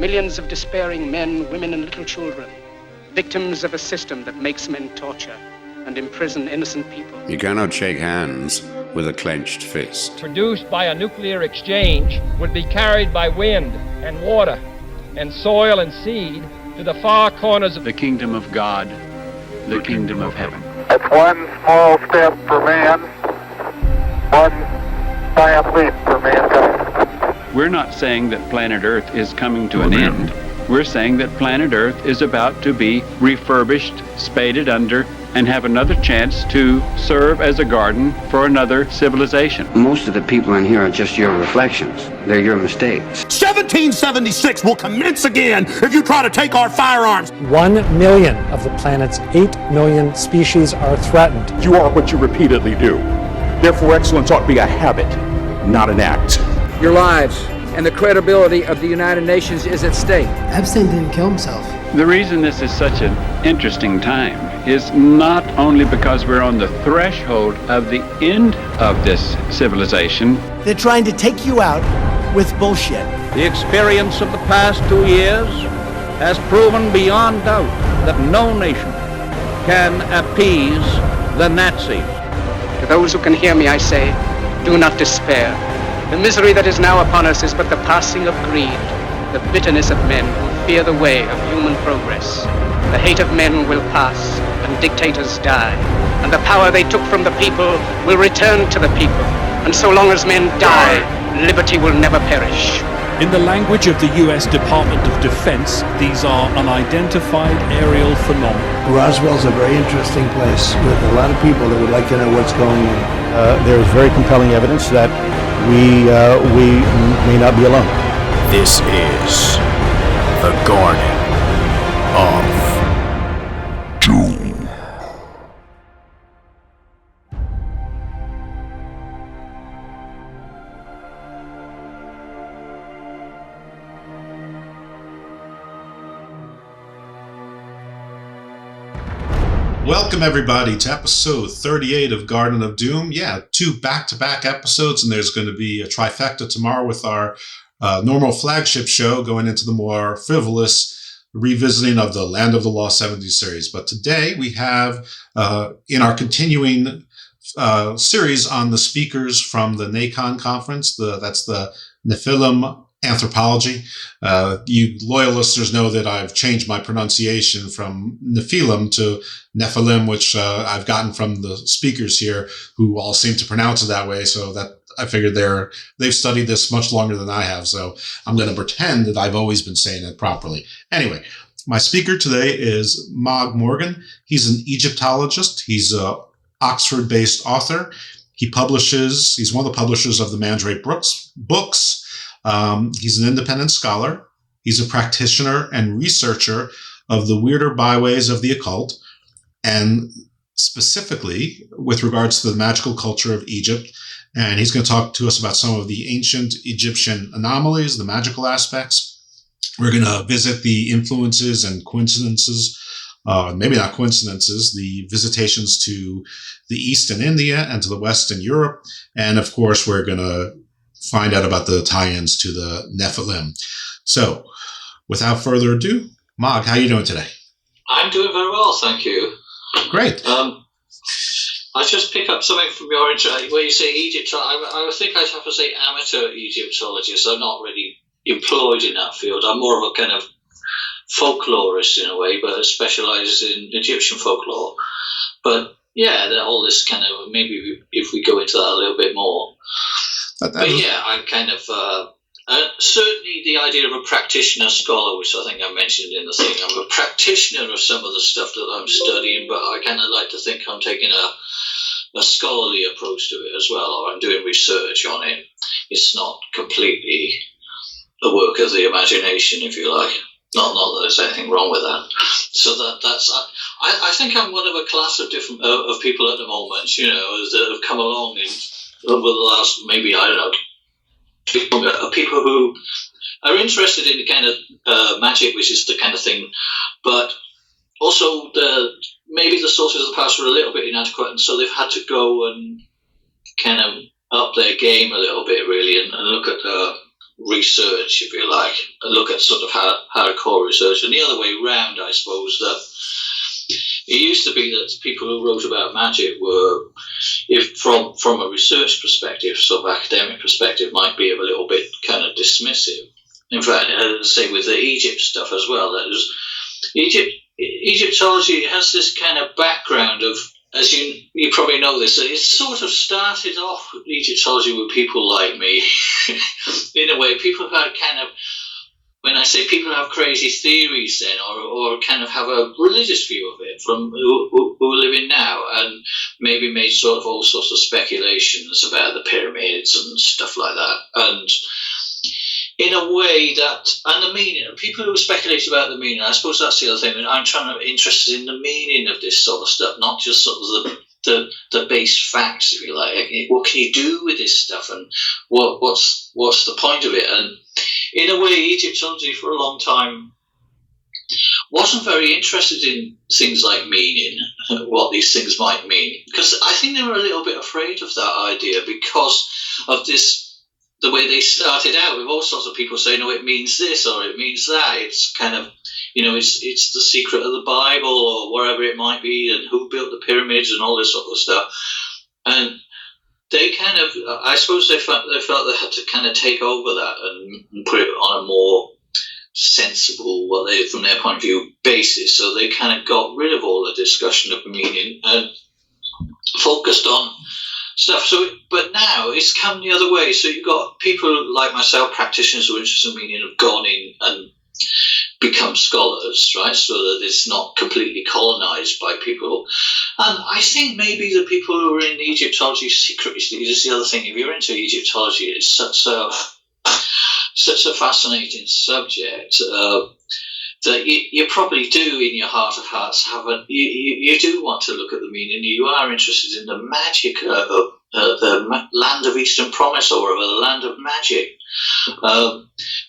Millions of despairing men, women, and little children, victims of a system that makes men torture and imprison innocent people. You cannot shake hands with a clenched fist. Produced by a nuclear exchange would be carried by wind and water and soil and seed to the far corners of the kingdom of God, the kingdom of heaven. It's one small step for man, one giant leap for mankind. We're not saying that planet Earth is coming to an end. We're saying that planet Earth is about to be refurbished, spaded under, and have another chance to serve as a garden for another civilization. Most of the people in here are just your reflections. They're your mistakes. 1776 will commence again if you try to take our firearms. 1 million of the planet's 8 million species are threatened. You are what you repeatedly do. Therefore, excellence ought to be a habit, not an act. Your lives and the credibility of the United Nations is at stake. Epstein didn't kill himself. The reason this is such an interesting time is not only because we're on the threshold of the end of this civilization. They're trying to take you out with bullshit. The experience of the past 2 years has proven beyond doubt that no nation can appease the Nazis. To those who can hear me, I say, do not despair. The misery that is now upon us is but the passing of greed, the bitterness of men who fear the way of human progress. The hate of men will pass, and dictators die, and the power they took from the people will return to the people. And so long as men die, liberty will never perish. In the language of the U.S. Department of Defense, these are unidentified aerial phenomena. Roswell's a very interesting place with a lot of people that would like to know what's going on. There is very compelling evidence that we may not be alone. This is the Garden of Doom. Welcome everybody to episode 38 of Garden of Doom. Yeah, 2 back-to-back episodes, and there's going to be a trifecta tomorrow with our normal flagship show going into the more frivolous revisiting of the Land of the Lost 70s series. But today we have, in our continuing series on the speakers from the NACON conference, that's the Nephilim Anthropology. You loyal listeners know that I've changed my pronunciation from Nephilim to Nephilim, which I've gotten from the speakers here who all seem to pronounce it that way. So that I figured they've studied this much longer than I have. So I'm going to pretend that I've always been saying it properly. Anyway, my speaker today is Mog Morgan. He's an Egyptologist. He's a Oxford-based author. He's one of the publishers of the Mandrake books. He's an independent scholar. He's a practitioner and researcher of the weirder byways of the occult, and specifically with regards to the magical culture of Egypt. And he's going to talk to us about some of the ancient Egyptian anomalies, the magical aspects. We're going to visit the influences and coincidences, maybe not coincidences, the visitations to the East in India and to the West in Europe. And of course, we're going to find out about the tie-ins to the Nephilim. So, without further ado, Mog, how are you doing today? I'm doing very well, thank you. Great. I just pick up something from your intro where you say Egypt. I think I'd have to say amateur Egyptologist. I'm not really employed in that field. I'm more of a kind of folklorist in a way, but specialises in Egyptian folklore. But yeah, all this kind of, maybe if we go into that a little bit more. But yeah, I'm kind of certainly the idea of a practitioner scholar, which I think I mentioned in the thing. I'm a practitioner of some of the stuff that I'm studying, but I kind of like to think I'm taking a scholarly approach to it as well, or I'm doing research on it. It's not completely a work of the imagination, if you like. Not that there's anything wrong with that. So that's. I think I'm one of a class of different of people at the moment, that have come along over the last, maybe, I don't know, people who are interested in the kind of magic, which is the kind of thing, but also maybe the sources of the past were a little bit inadequate, and so they've had to go and kind of up their game a little bit, really, and look at research, if you like, look at sort of hardcore research, and the other way round, I suppose, that it used to be that people who wrote about magic were, if from a research perspective, sort of academic perspective, might be a little bit kind of dismissive. In fact, say with the Egypt stuff as well, that is, Egyptology has this kind of background of, as you probably know this, it sort of started off with Egyptology with people like me. In a way, people who had kind of, when I say people have crazy theories then, or kind of have a religious view of it, from who are living now, and maybe made sort of all sorts of speculations about the pyramids and stuff like that. And in a way that, and the meaning, people who speculate about the meaning, I suppose that's the other thing. I'm interested in the meaning of this sort of stuff, not just sort of the base facts, if you like. What can you do with this stuff, and what's the point of it? And in a way, Egyptology for a long time wasn't very interested in things like meaning, what these things might mean, because I think they were a little bit afraid of that idea because of this. The way they started out with all sorts of people saying, "No, it means this or it means that." It's kind of, it's the secret of the Bible or wherever it might be, and who built the pyramids and all this sort of stuff. And they kind of, I suppose they felt they had to kind of take over that and put it on a more sensible, from their point of view, basis. So they kind of got rid of all the discussion of meaning and focused on stuff. So, but now it's come the other way. So you've got people like myself, practitioners who are interested in meaning, have gone in and become scholars, right? So that it's not completely colonized by people. And I think maybe the people who are in Egyptology secretly, this is the other thing. If you're into Egyptology, it's such a fascinating subject. That you probably do, in your heart of hearts, you do want to look at the meaning. You are interested in the magic of the land of Eastern Promise, or of the land of magic.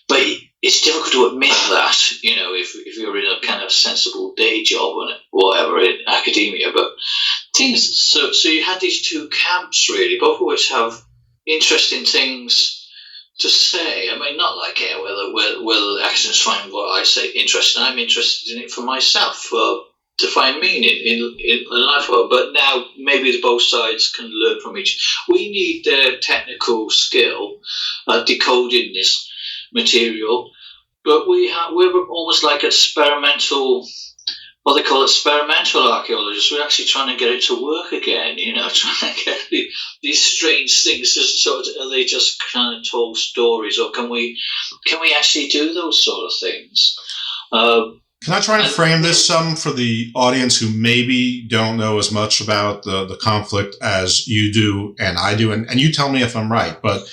But it's difficult to admit that, if you're in a kind of sensible day job and whatever in academia. But things. So you had these two camps really, both of which have interesting things to say. I mean, not like whether academics find what I say interesting. I'm interested in it for myself, to find meaning in life. But now maybe both sides can learn from each. We need their technical skill at decoding this material, but we're almost like experimental. What they call experimental archaeologists. We're actually trying to get it to work again, trying to get these strange things. Are they just kind of told stories, or can we actually do those sort of things? Can I try and frame this some for the audience who maybe don't know as much about the conflict as you do and I do? And you tell me if I'm right, but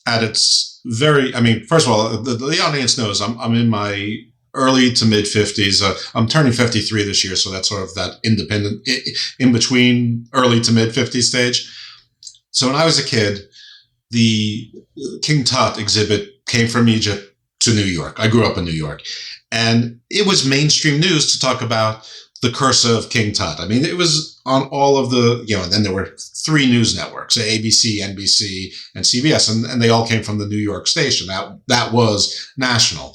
at its first of all, the audience knows I'm in my early to mid 50s. I'm turning 53 this year, so that's sort of that independent, in between early to mid 50s stage. So when I was a kid, the King Tut exhibit came from Egypt to New York. I grew up in New York, and it was mainstream news to talk about the curse of King Tut. I mean, it was on all of the, and then there were 3 news networks, ABC, NBC, and CBS, and they all came from the New York station. That was national.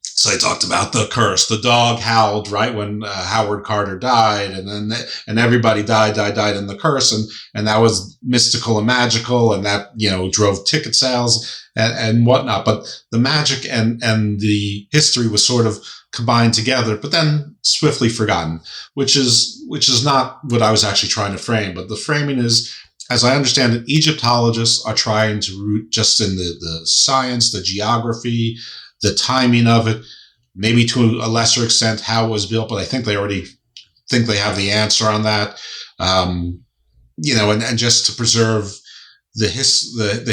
So they talked about the curse. The dog howled right when Howard Carter died, and then everybody died in the curse, and that was mystical and magical, and that drove ticket sales and whatnot. But the magic and the history was sort of combined together, but then swiftly forgotten, which is not what I was actually trying to frame. But the framing is, as I understand it, Egyptologists are trying to root just in the science, the geography, the timing of it, maybe to a lesser extent how it was built, but I think they already think they have the answer on that. And just to preserve the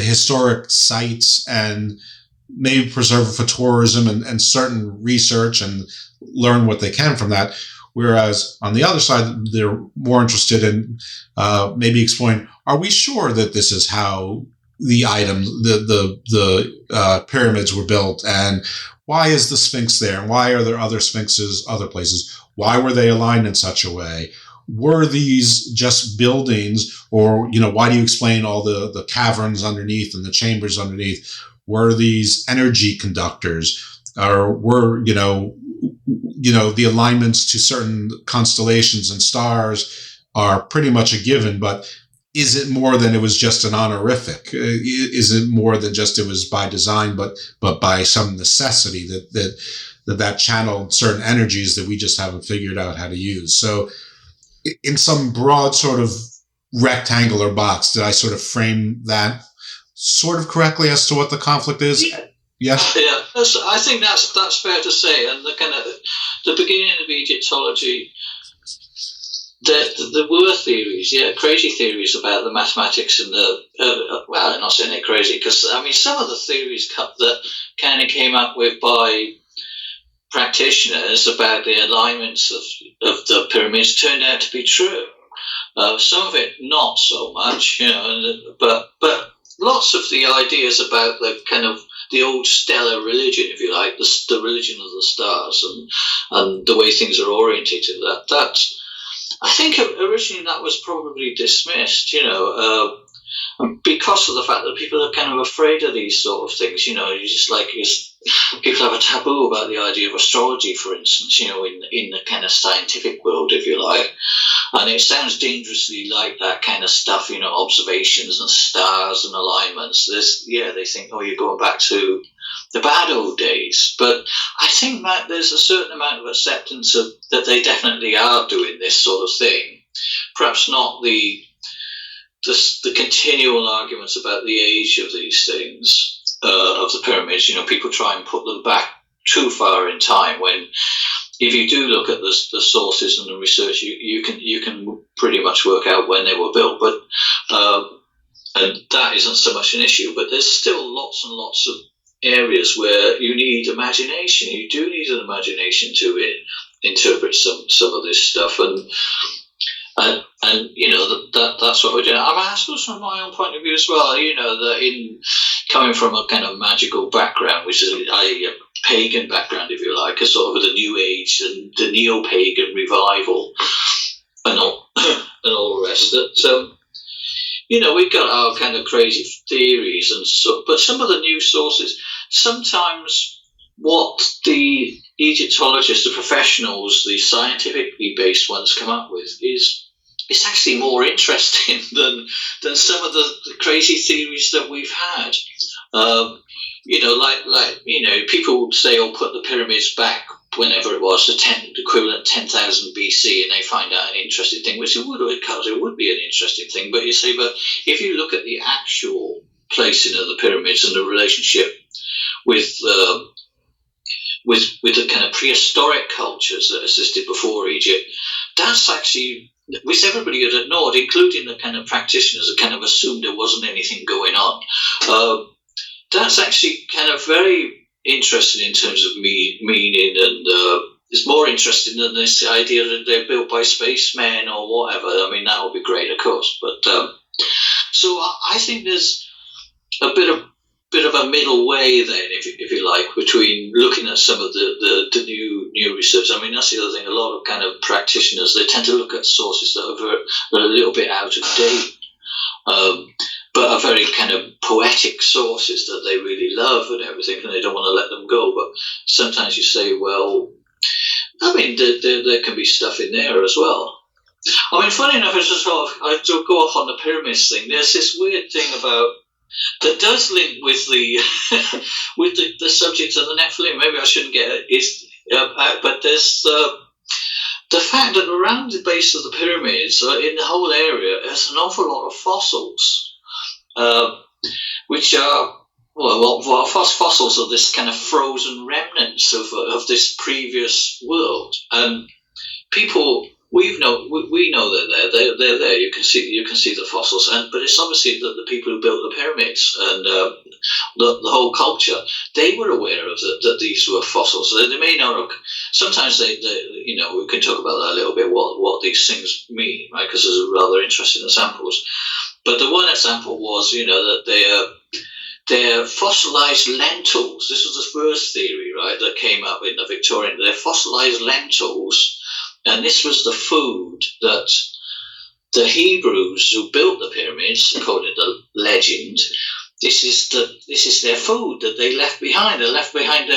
historic sites and maybe preserve it for tourism and certain research and learn what they can from that. Whereas on the other side, they're more interested in maybe exploring, are we sure that this is how the items, the pyramids were built, and why is the Sphinx there? And why are there other Sphinxes other places? Why were they aligned in such a way? Were these just buildings, or, why do you explain all the caverns underneath and the chambers underneath? Were these energy conductors? Or were, the alignments to certain constellations and stars are pretty much a given, but is it more than it was just an honorific? Is it more than just it was by design, but by some necessity that channeled certain energies that we just haven't figured out how to use? So in some broad sort of rectangular box, did I sort of frame that sort of correctly as to what the conflict is? Yes? Yeah, I think that's fair to say. And the beginning of Egyptology, there were theories, crazy theories about the mathematics and well, I'm not saying they're crazy, because, some of the theories that kind of came up with by practitioners about the alignments of the pyramids turned out to be true. Some of it not so much, but lots of the ideas about the old stellar religion, if you like, the religion of the stars and the way things are orientated. That I think originally that was probably dismissed, because of the fact that people are kind of afraid of these sort of things. People have a taboo about the idea of astrology, for instance, in the kind of scientific world, if you like. And it sounds dangerously like that kind of stuff, observations and stars and alignments. They think, you're going back to the bad old days. But I think that there's a certain amount of acceptance that they definitely are doing this sort of thing. Perhaps not the continual arguments about the age of these things, of the pyramids. People try and put them back too far in time, when if you do look at the sources and the research, you can pretty much work out when they were built. But and that isn't so much an issue. But there's still lots and lots of areas where you need imagination. You do need an imagination to interpret some of this stuff, and that's what we're doing. I suppose from my own point of view as well, that in coming from a kind of magical background, which is a pagan background, if you like, a sort of the New Age and the neo-pagan revival and all the rest of it. So, we've got our kind of crazy theories and so, but some of the new sources, sometimes what the Egyptologists, the professionals, the scientifically based ones come up with it's actually more interesting than some of the crazy theories that we've had. People say, put the pyramids back whenever it was, the equivalent 10,000 BC, and they find out an interesting thing, which it would be an interesting thing. But if you look at the actual placing of the pyramids and the relationship with the kind of prehistoric cultures that existed before Egypt, that's actually, which everybody had ignored, including the kind of practitioners that kind of assumed there wasn't anything going on. That's actually kind of very interesting in terms of meaning, and it's more interesting than this idea that they're built by spacemen or whatever. That would be great, of course. But so I think there's a bit of a middle way then, if you like, between looking at some of the new research. That's the other thing. A lot of kind of practitioners, they tend to look at sources that are a little bit out of date, but are very kind of poetic sources that they really love and everything, and they don't want to let them go. But sometimes you say, well, there can be stuff in there as well. Funny enough, I do go off on the pyramids thing. There's this weird thing about that does link with the with the subject of the Nephilim. Maybe I shouldn't get it. But there's the fact that around the base of the pyramids, in the whole area, there's an awful lot of fossils, which are fossils of this kind of frozen remnants of this previous world. And people, we know that they're there. You can see the fossils, but it's obviously that the people who built the pyramids and the whole culture, they were aware of that these were fossils. They may not have. Sometimes we can talk about that a little bit. What these things mean, right? Because there's rather interesting examples. But the one example was, that they're fossilized lentils. This was the first theory, right, that came up in the Victorian. They're fossilized lentils. And this was the food that the Hebrews who built the pyramids, according to the legend, this is their food that they left behind. They left behind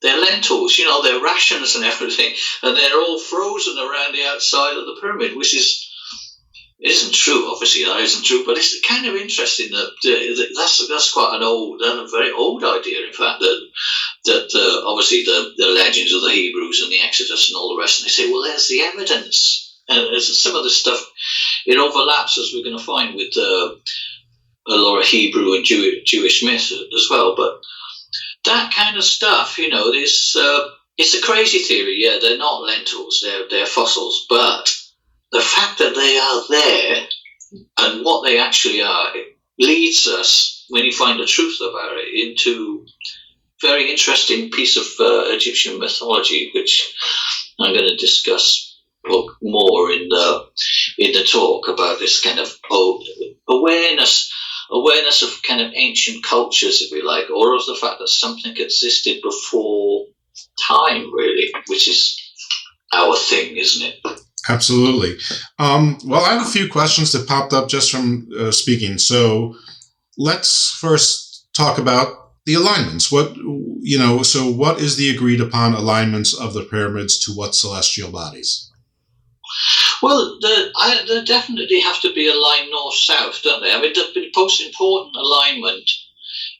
their lentils, their rations and everything, and they're all frozen around the outside of the pyramid, which isn't true. Obviously, that isn't true, but it's kind of interesting that that's quite a very old idea. In fact, that obviously the legends of the Hebrews and the Exodus and all the rest, and they say, well, there's the evidence, and some of the stuff it overlaps, as we're going to find, with a lot of Hebrew and Jewish myth as well, but. That kind of stuff, it's a crazy theory. Yeah, they're not lentils; they're fossils. But the fact that they are there and what they actually are leads us, when you find the truth about it, into a very interesting piece of Egyptian mythology, which I'm going to discuss more in the talk about this kind of awareness of kind of ancient cultures, if you like, or of the fact that something existed before time, really, which is our thing, isn't it? Absolutely. Well, I have a few questions that popped up just from speaking. So let's first talk about the alignments. So what is the agreed upon alignments of the pyramids to what celestial bodies? Well, they definitely have to be aligned north-south, don't they? I mean, the most important alignment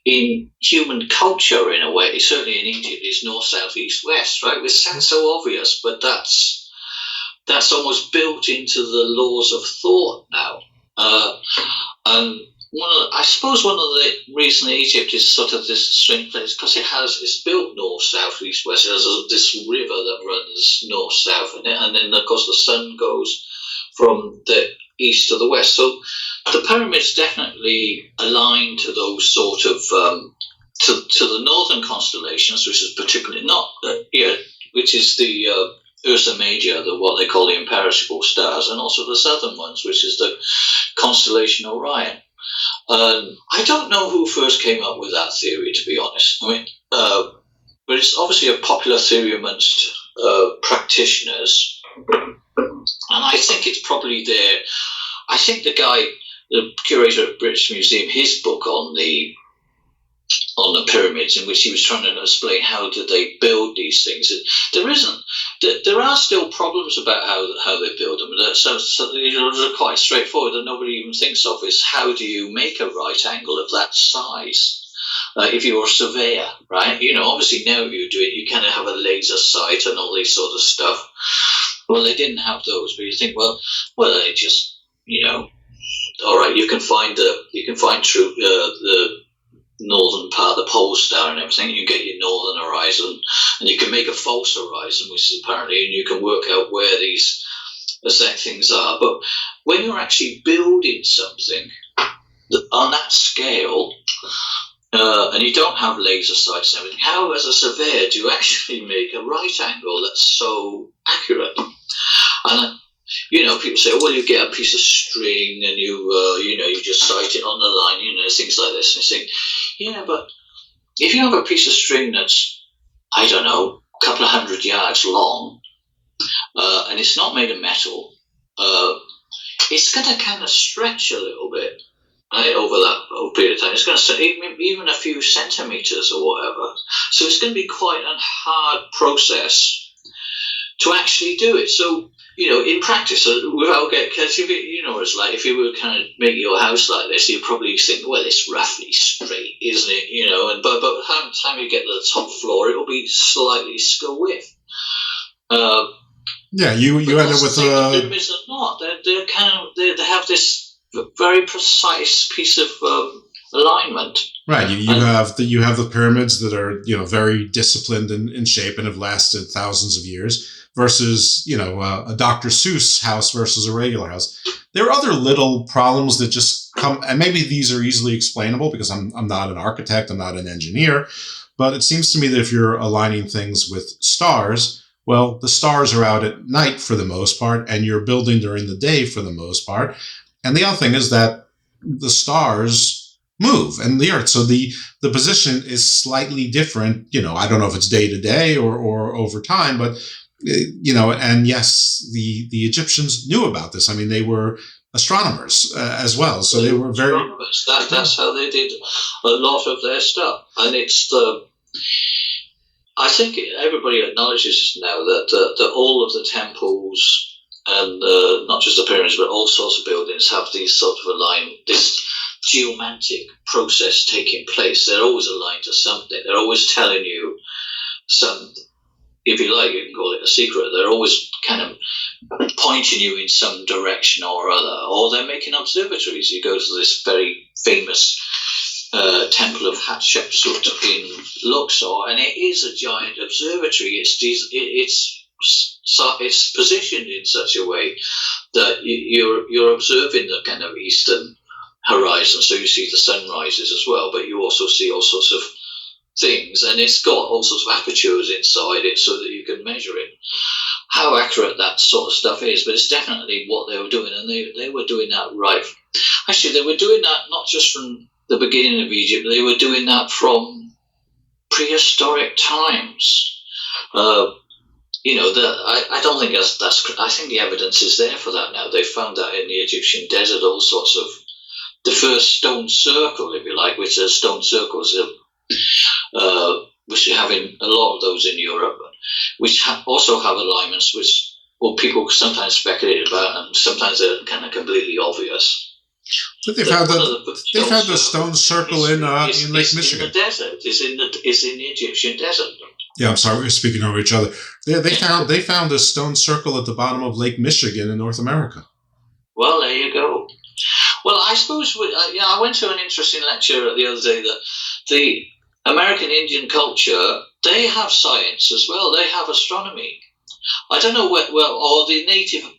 in human culture, in a way, certainly in Egypt, is north-south, east-west, right? Which sounds so obvious, but that's almost built into the laws of thought now. And I suppose one of the reasons Egypt is sort of this strange place because it's built north, south, east, west. It has this river that runs north, south, and then of course the sun goes from the east to the west. So the pyramids definitely align to those sort of to the northern constellations, which is particularly which is the Ursa Major, what they call the imperishable stars, and also the southern ones, which is the constellation Orion. I don't know who first came up with that theory, to be honest. I mean, but it's obviously a popular theory amongst practitioners, and I think it's probably there. I think the curator at British Museum, his book on the pyramids, in which he was trying to explain how did they build these things. There are still problems about how they build them. So they're quite straightforward, and nobody even thinks of is how do you make a right angle of that size? If you're a surveyor, right? Obviously now you do it, you kind of have a laser sight and all this sort of stuff. Well, they didn't have those, but you think, well, they just, all right, you can find the northern part of the pole star and everything. You get your northern horizon, and you can make a false horizon, which is apparently, and you can work out where these exact things are. But when you're actually building something on that scale, and you don't have laser sights and everything, how, as a surveyor, do you actually make a right angle that's so accurate? And people say, well, you get a piece of string and you just sight it on the line, things like this. And you think, yeah, but if you have a piece of string that's, I don't know, a couple of 100 yards long, and it's not made of metal, it's going to kind of stretch a little bit, right, over that period of time. It's going to stretch even a few centimeters or whatever. So it's going to be quite a hard process to actually do it. So, in practice, without getting, because it's like if you were kind of make your house like this, you'd probably think, well, it's roughly straight, isn't it? And but by the time you get to the top floor, it'll be slightly skew-width. You end up with the pyramids are not. They have this very precise piece of alignment. Right. You have the pyramids that are very disciplined in shape and have lasted thousands of years. Versus, a Dr. Seuss house versus a regular house. There are other little problems that just come, and maybe these are easily explainable because I'm not an architect, I'm not an engineer, but it seems to me that if you're aligning things with stars, well, the stars are out at night for the most part, and you're building during the day for the most part. And the other thing is that the stars move and the Earth, so the position is slightly different. I don't know if it's day to day or over time, but and yes, the Egyptians knew about this. I mean, they were astronomers as well. So they were very... That's how they did a lot of their stuff. And it's I think everybody acknowledges now that all of the temples and not just the pyramids, but all sorts of buildings have these sort of this geomantic process taking place. They're always aligned to something. They're always telling you some, if you like, you can call it a secret. They're always kind of pointing you in some direction or other. Or they're making observatories. You go to this very famous temple of Hatshepsut in Luxor, and it is a giant observatory. It's positioned in such a way that you're observing the kind of eastern horizon, so you see the sunrises as well, but you also see all sorts of things, and it's got all sorts of apertures inside it so that you can measure it. How accurate that sort of stuff is, but it's definitely what they were doing, and they were doing that right. Actually, they were doing that not just from the beginning of Egypt, they were doing that from prehistoric times. I don't think that's. I think the evidence is there for that now. They found that in the Egyptian desert, all sorts of the first stone circle, if you like, which are stone circles, which you have in a lot of those in Europe, which also have alignments, which people sometimes speculate about, and sometimes they're kind of completely obvious. They found the stone circle in Lake Michigan. In the desert. It's in the Egyptian desert. Yeah, I'm sorry, we're speaking over each other. They found a stone circle at the bottom of Lake Michigan in North America. Well, there you go. Well, I suppose I went to an interesting lecture the other day that the American Indian culture, they have science as well. They have astronomy. I don't know or the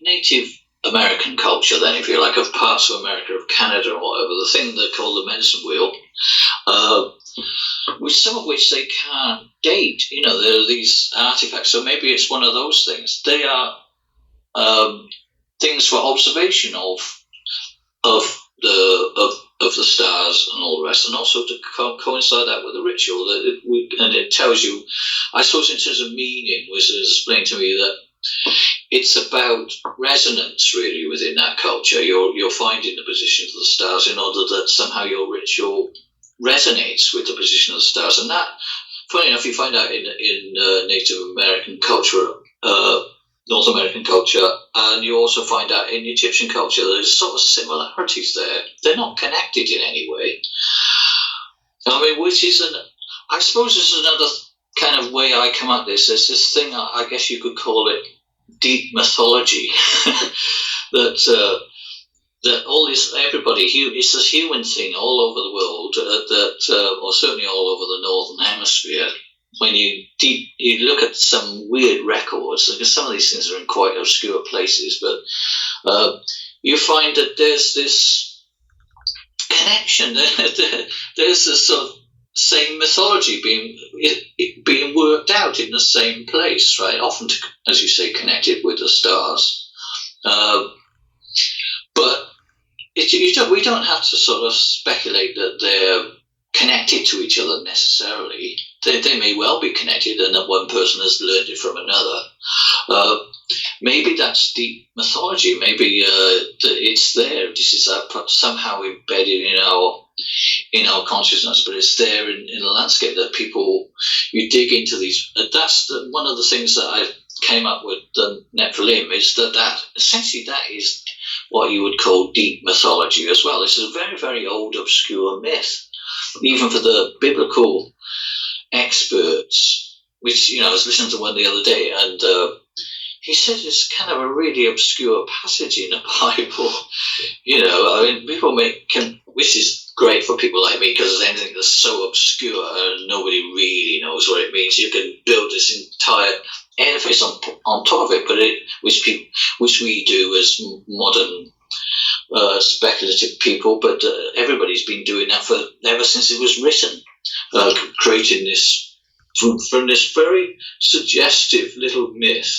native American culture, then, if you like, of parts of America, of Canada or whatever, the thing they call the medicine wheel, with some of which they can't date. There are these artifacts, so maybe it's one of those things. They are things for observation of the stars and all the rest, and also to coincide that with the ritual. And it tells you, I suppose, in terms of meaning, which is explained to me that it's about resonance, really, within that culture. You're finding the position of the stars in order that somehow your ritual resonates with the position of the stars. And that, funny enough, you find out in Native American culture, North American culture, and you also find out in Egyptian culture there's sort of similarities there. They're not connected in any way. I mean, I suppose there's another kind of way I come at this. There's this thing, I guess you could call it deep mythology, that all this, everybody, it's this human thing all over the world, or certainly all over the Northern Hemisphere. When you look at some weird records, because some of these things are in quite obscure places, but you find that there's this connection. There's this sort of same mythology being worked out in the same place, right? Often, as you say, connected with the stars. But we don't have to sort of speculate that they're connected to each other necessarily. They may well be connected, and that one person has learned it from another. Maybe that's deep mythology. Maybe it's there. This is somehow embedded in our consciousness, but it's there in the landscape that you dig into these. That's one of the things that I came up with the Nephilim, is that essentially that is what you would call deep mythology as well. It's a very, very old, obscure myth, even for the biblical experts, which, I was listening to one the other day, and he said it's kind of a really obscure passage in the Bible. People which is great for people like me, because there's anything that's so obscure and nobody really knows what it means. You can build this entire edifice on top of it, but which we do as modern speculative people, but everybody's been doing that ever since it was written, creating this from this very suggestive little myth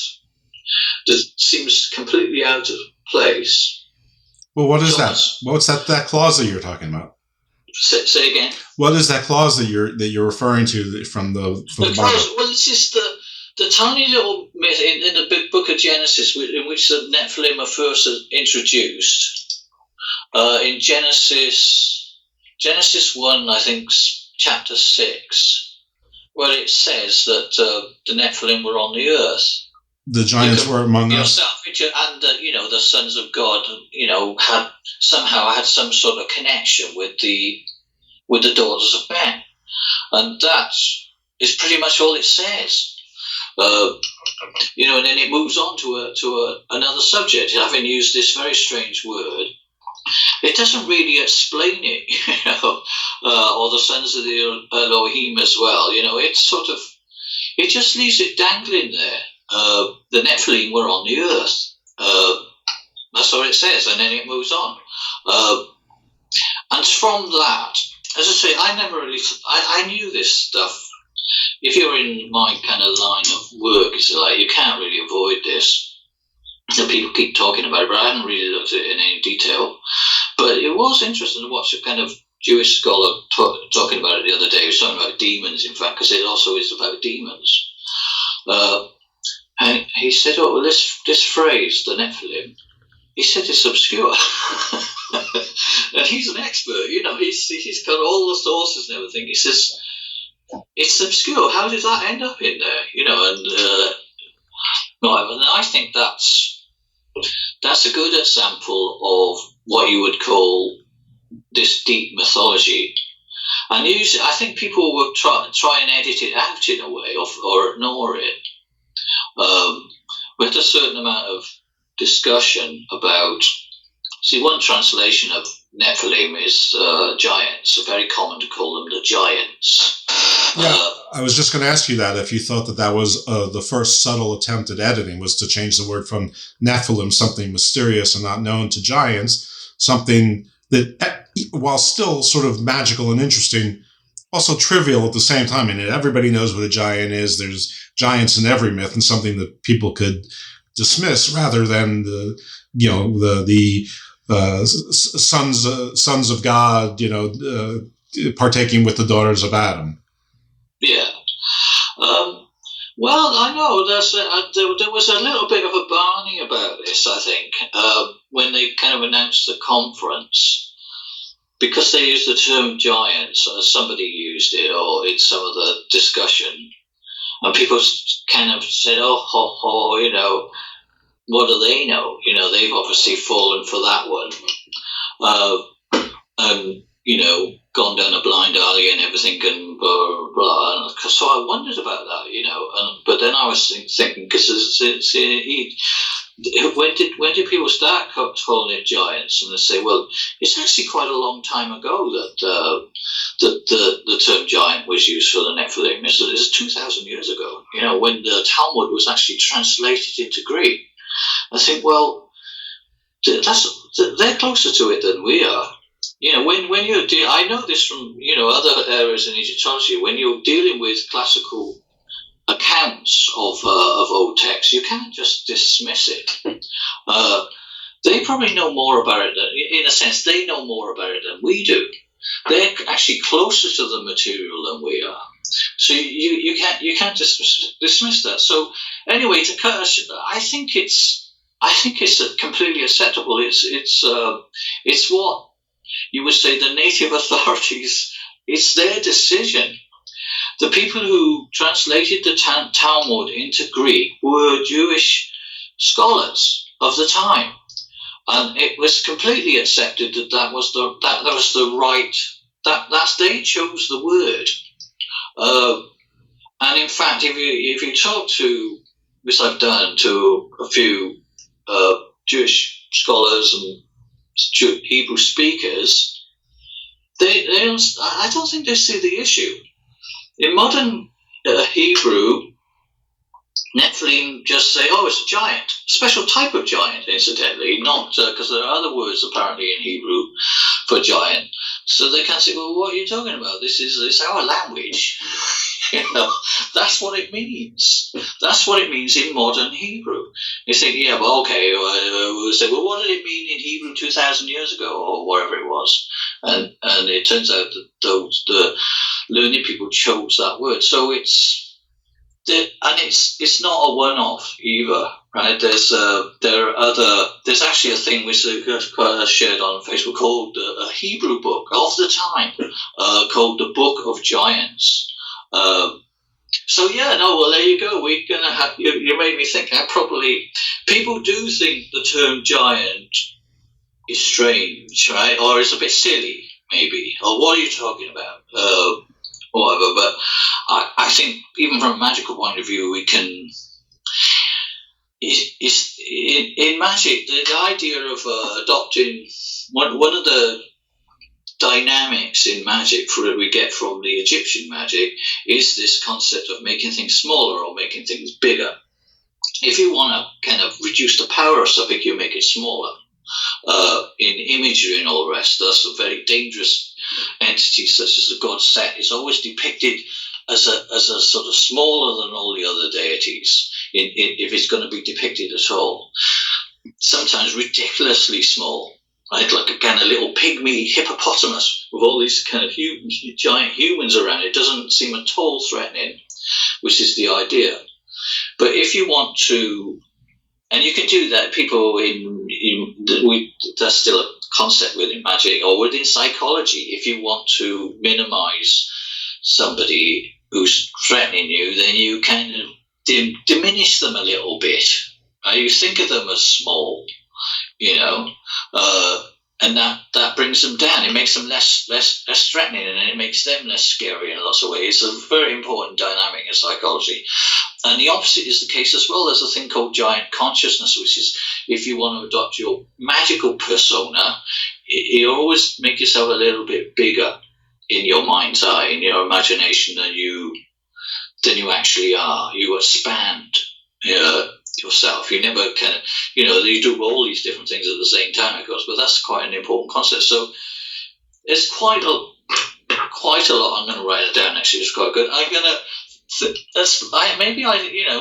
that seems completely out of place. Well, what is that? What's that clause that you're talking about? Say again. What is that clause that you're referring to from the Bible? Clause, well, this is the tiny little myth in the big book of Genesis, in which the Nephilim are first introduced. in Genesis 1, I think, chapter 6, where it says that the Nephilim were on the earth. The giants were among us. And, the sons of God, had some sort of connection with the daughters of men. And that is pretty much all it says. And then it moves on to another subject, having used this very strange word. It doesn't really explain it, or the sons of the Elohim as well. It just leaves it dangling there. The Nephilim were on the earth. That's what it says, and then it moves on. And from that, as I say, I knew this stuff. If you're in my kind of line of work, it's like you can't really avoid this. And people keep talking about it, but I hadn't really looked at it in any detail. But it was interesting to watch a kind of Jewish scholar talking about it the other day. He was talking about demons, in fact, because it also is about demons. And he said, this phrase, the Nephilim, he said it's obscure. And he's an expert, he's got all the sources and everything. He says, it's obscure. How did that end up in there? And I think that's a good example of what you would call this deep mythology. And usually, I think people will try and edit it out in a way or ignore it. We had a certain amount of discussion about. See, one translation of Nephilim is giants. It's very common to call them the giants. Yeah, I was just going to ask you that, if you thought that was the first subtle attempt at editing, was to change the word from Nephilim, something mysterious and not known, to giants, something that, while still sort of magical and interesting, also trivial at the same time. I mean, everybody knows what a giant is. There's giants in every myth, and something that people could dismiss rather than the sons of God, partaking with the daughters of Adam. Yeah. Well, I know there was a little bit of a barney about this, I think, when they kind of announced the conference, because they used the term giants, somebody used it, or in some of the discussion, and people kind of said, what do they know? They've obviously fallen for that one. And, gone down a blind alley and everything and blah, blah. So I wondered about that, but then I was thinking, because when did people start calling it giants? And they say, well, it's actually quite a long time ago that the term giant was used for the Nephilim. It's 2,000 years ago, when the Talmud was actually translated into Greek. I think, well, they're closer to it than we are. When you're I know this from other areas in Egyptology. When you're dealing with classical accounts of old texts, you can't just dismiss it. They probably know more about it. In a sense, they know more about it than we do. They're actually closer to the material than we are. So you can't dismiss that. So anyway, to cut us, I think it's completely acceptable. It's what you would say the native authorities. It's their decision. The people who translated the Talmud into Greek were Jewish scholars of the time, and it was completely accepted that was the right. That's they chose the word. And in fact, if you talk to, which I've done, to a few Jewish scholars and Hebrew speakers, I don't think they see the issue. In modern Hebrew, Nephilim just say, it's a giant, a special type of giant, incidentally, not because there are other words apparently in Hebrew for giant. So they can't say, well, what are you talking about? This is our language. That's what it means. That's what it means in modern Hebrew. You think, we'll say, well, what did it mean in Hebrew 2,000 years ago, or whatever it was? And it turns out that the learned people chose that word. So it's and it's not a one-off either, right? There's actually a thing which is shared on Facebook called a Hebrew book of the time, called the Book of Giants. So there you go. We're gonna have you made me think. People do think the term giant is strange, right? Or it's a bit silly, maybe. Or what are you talking about? Whatever. But I think even from a magical point of view, we can. In magic, the idea of adopting one of the dynamics in magic we get from the Egyptian magic is this concept of making things smaller or making things bigger. If you want to kind of reduce the power of something, you make it smaller. In imagery and all the rest, thus a very dangerous entity such as the god Set is always depicted as a sort of smaller than all the other deities, if it's going to be depicted at all. Sometimes ridiculously small, right? Like a kind of little pygmy hippopotamus with all these kind of giant humans around. It doesn't seem at all threatening, which is the idea. But if you want to, and you can do that, people that's still a concept within magic or within psychology. If you want to minimize somebody who's threatening you, then you kind of diminish them a little bit. Right? You think of them as small, and that brings them down. It makes them less threatening, and it makes them less scary in lots of ways. It's a very important dynamic in psychology. And the opposite is the case as well. There's a thing called giant consciousness, which is if you want to adopt your magical persona, you always make yourself a little bit bigger in your mind's eye, in your imagination, than you actually are. You expand yourself. You never kind of, you do all these different things at the same time, of course, but that's quite an important concept. So it's quite a lot. I'm going to write it down. Actually, it's quite good. I'm going to.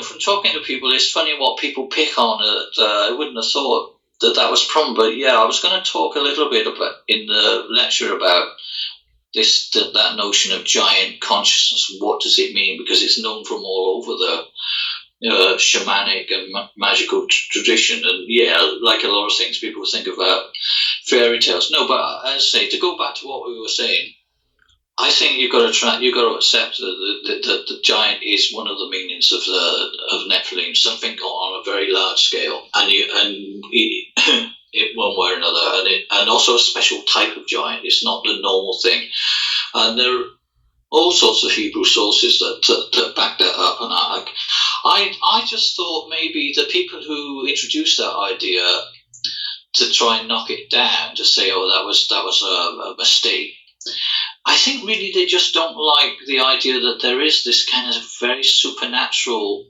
From talking to people, it's funny what people pick on. I wouldn't have thought that was problem, but I was going to talk a little bit about in the lecture about that notion of giant consciousness. What does it mean? Because it's known from all over the shamanic and magical tradition, and like a lot of things, people think about fairy tales. No, but as I say, to go back to what we were saying, I think you've got to accept that the giant is one of the meanings of Nephilim, something on a very large scale, and one way or another, and also a special type of giant. It's not the normal thing, and there are all sorts of Hebrew sources that back that up. And I just thought maybe the people who introduced that idea to try and knock it down, to say, oh, that was a mistake. I think really they just don't like the idea that there is this kind of very supernatural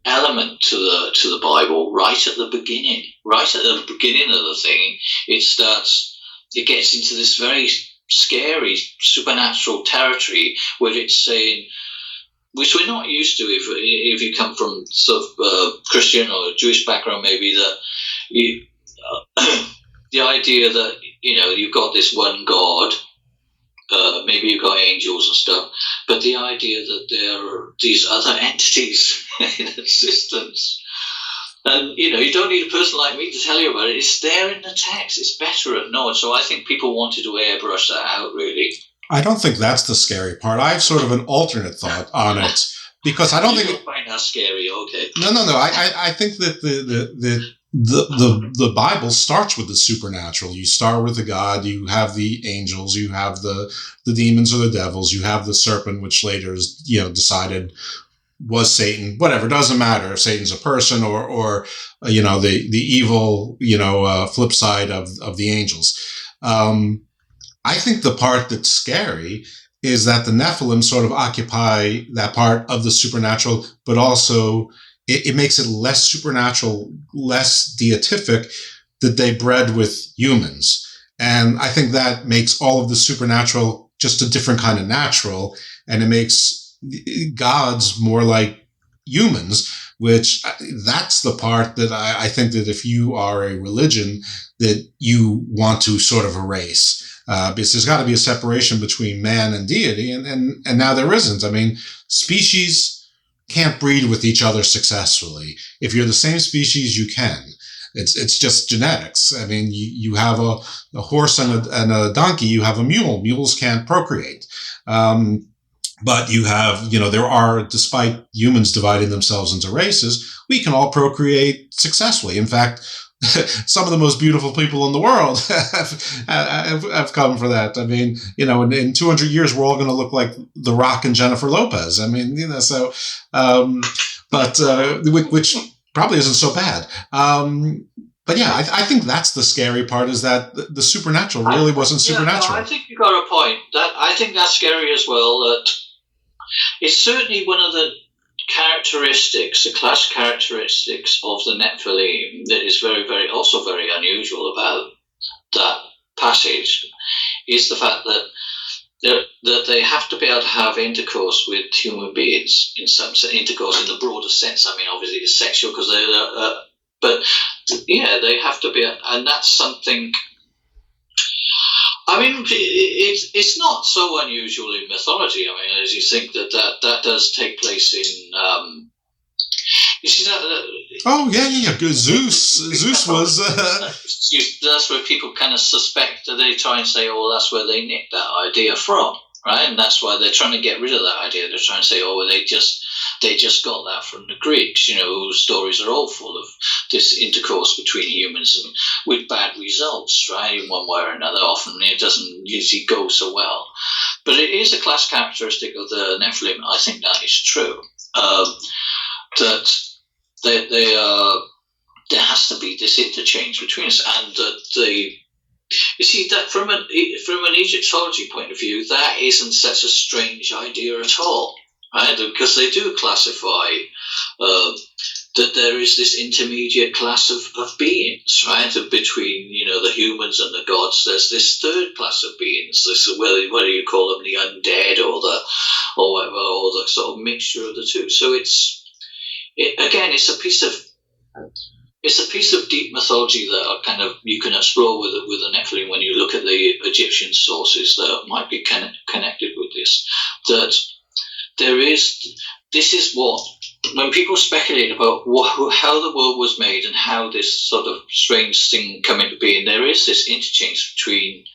element to the Bible right at the beginning. Right at the beginning of the thing, it gets into this very scary supernatural territory where it's saying, which we're not used to if you come from sort of Christian or Jewish background, maybe, that the idea that you've got this one God. Maybe you've got angels and stuff, but the idea that there are these other entities in existence, and you don't need a person like me to tell you about it. It's there in the text. It's better at known. So I think people wanted to airbrush that out, really. I don't think that's the scary part. I have sort of an alternate thought on it, because I don't think you find that scary. Okay. No. I think that the Bible starts with the supernatural. You start with the God, you have the angels, you have the demons or the devils, you have the serpent, which later is, decided was Satan. Whatever, doesn't matter if Satan's a person or the evil, flip side of the angels. I think the part that's scary is that the Nephilim sort of occupy that part of the supernatural, but also it makes it less supernatural, less deific, that they bred with humans. And I think that makes all of the supernatural just a different kind of natural, and it makes gods more like humans, which that's the part that I think that if you are a religion that you want to sort of erase. Because there's got to be a separation between man and deity, and now there isn't. I mean, species can't breed with each other successfully. If you're the same species, you can. It's just genetics. I mean, you have a horse and a donkey. You have a mule. Mules can't procreate. But you have, there are, despite humans dividing themselves into races, we can all procreate successfully. In fact, some of the most beautiful people in the world have come for that. I mean, in 200 years, we're all going to look like The Rock and Jennifer Lopez. I mean, which probably isn't so bad. But yeah, I think that's the scary part, is that the supernatural really wasn't supernatural. No, I think you got a point. I think that's scary as well. That it's certainly one of the class characteristics of the Nephilim that is also very unusual about that passage, is the fact that they have to be able to have intercourse with human beings, in some sense, intercourse in the broader sense. I mean, obviously it's sexual because but yeah, they have to be, and that's something. I mean, it's not so unusual in mythology. I mean, as you think that does take place in. You see that? Oh yeah. Zeus was. That's where people kind of suspect that they try and say, "Oh, that's where they nicked that idea from," right? And that's why they're trying to get rid of that idea. They're trying to say, "Oh, well, they just got that from the Greeks," whose stories are all full of this intercourse between humans and with bad results, right? In one way or another. Often it doesn't usually go so well. But it is a class characteristic of the Nephilim. I think that is true. That there has to be this interchange between us, and that you see that from an Egyptology point of view, that isn't such a strange idea at all, right? Because they do classify that there is this intermediate class of beings, right? Between the humans and the gods, there's this third class of beings. This whether you call them the undead or the sort of mixture of the two. So it's a piece of deep mythology that kind of you can explore with the Nephilim when you look at the Egyptian sources that might be connected with this. That this is what, when people speculate about how the world was made and how this sort of strange thing come into being, there is this interchange between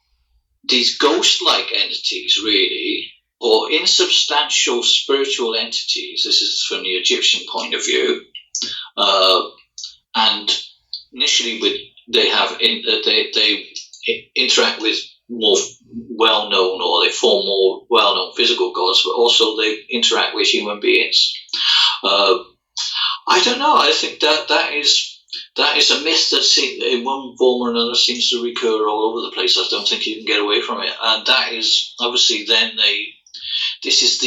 these ghost-like entities, really, or insubstantial spiritual entities. This is from the Egyptian point of view. And initially, they interact with more well-known, or they form more well-known physical gods, but also they interact with human beings. I don't know. I think that is a myth that in one form or another seems to recur all over the place. I don't think you can get away from it. And that is obviously then this is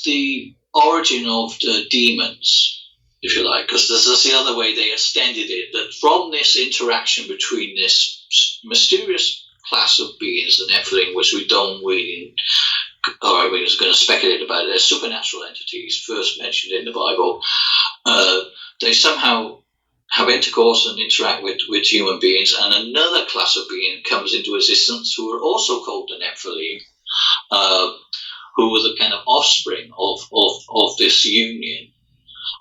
the origin of the demons, if you like, because that's the other way they extended it, that from this interaction between this mysterious class of beings, the Nephilim, which we don't really, or we're just going to speculate about it, they're supernatural entities first mentioned in the Bible. They somehow have intercourse and interact with human beings, and another class of being comes into existence who are also called the Nephilim, who were the kind of offspring of this union.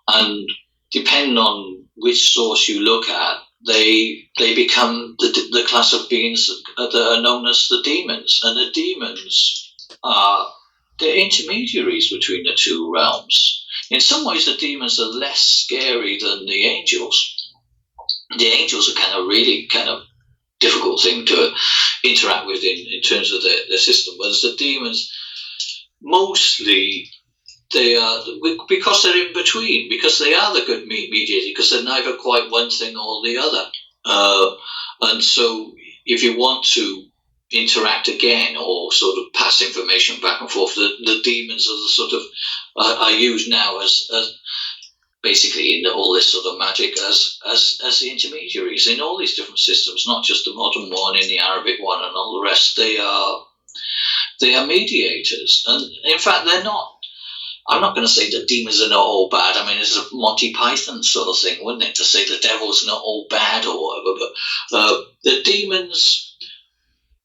And depending on which source you look at, they become the class of beings that are known as the demons. And the demons they're intermediaries between the two realms. In some ways, the demons are less scary than the angels. The angels are really difficult thing to interact with in terms of their system, whereas the demons, mostly, they are, because they're in between, because they are the good mediator, because they're neither quite one thing or the other. And so if you want to interact again or sort of pass information back and forth, the demons are the sort of are used now as basically in all this sort of magic as the intermediaries in all these different systems, not just the modern one, in the Arabic one and all the rest. They are mediators, and in fact they're not. I'm not going to say that demons are not all bad. I mean, it's a Monty Python sort of thing, wouldn't it, to say the devil's not all bad or whatever. But the demons,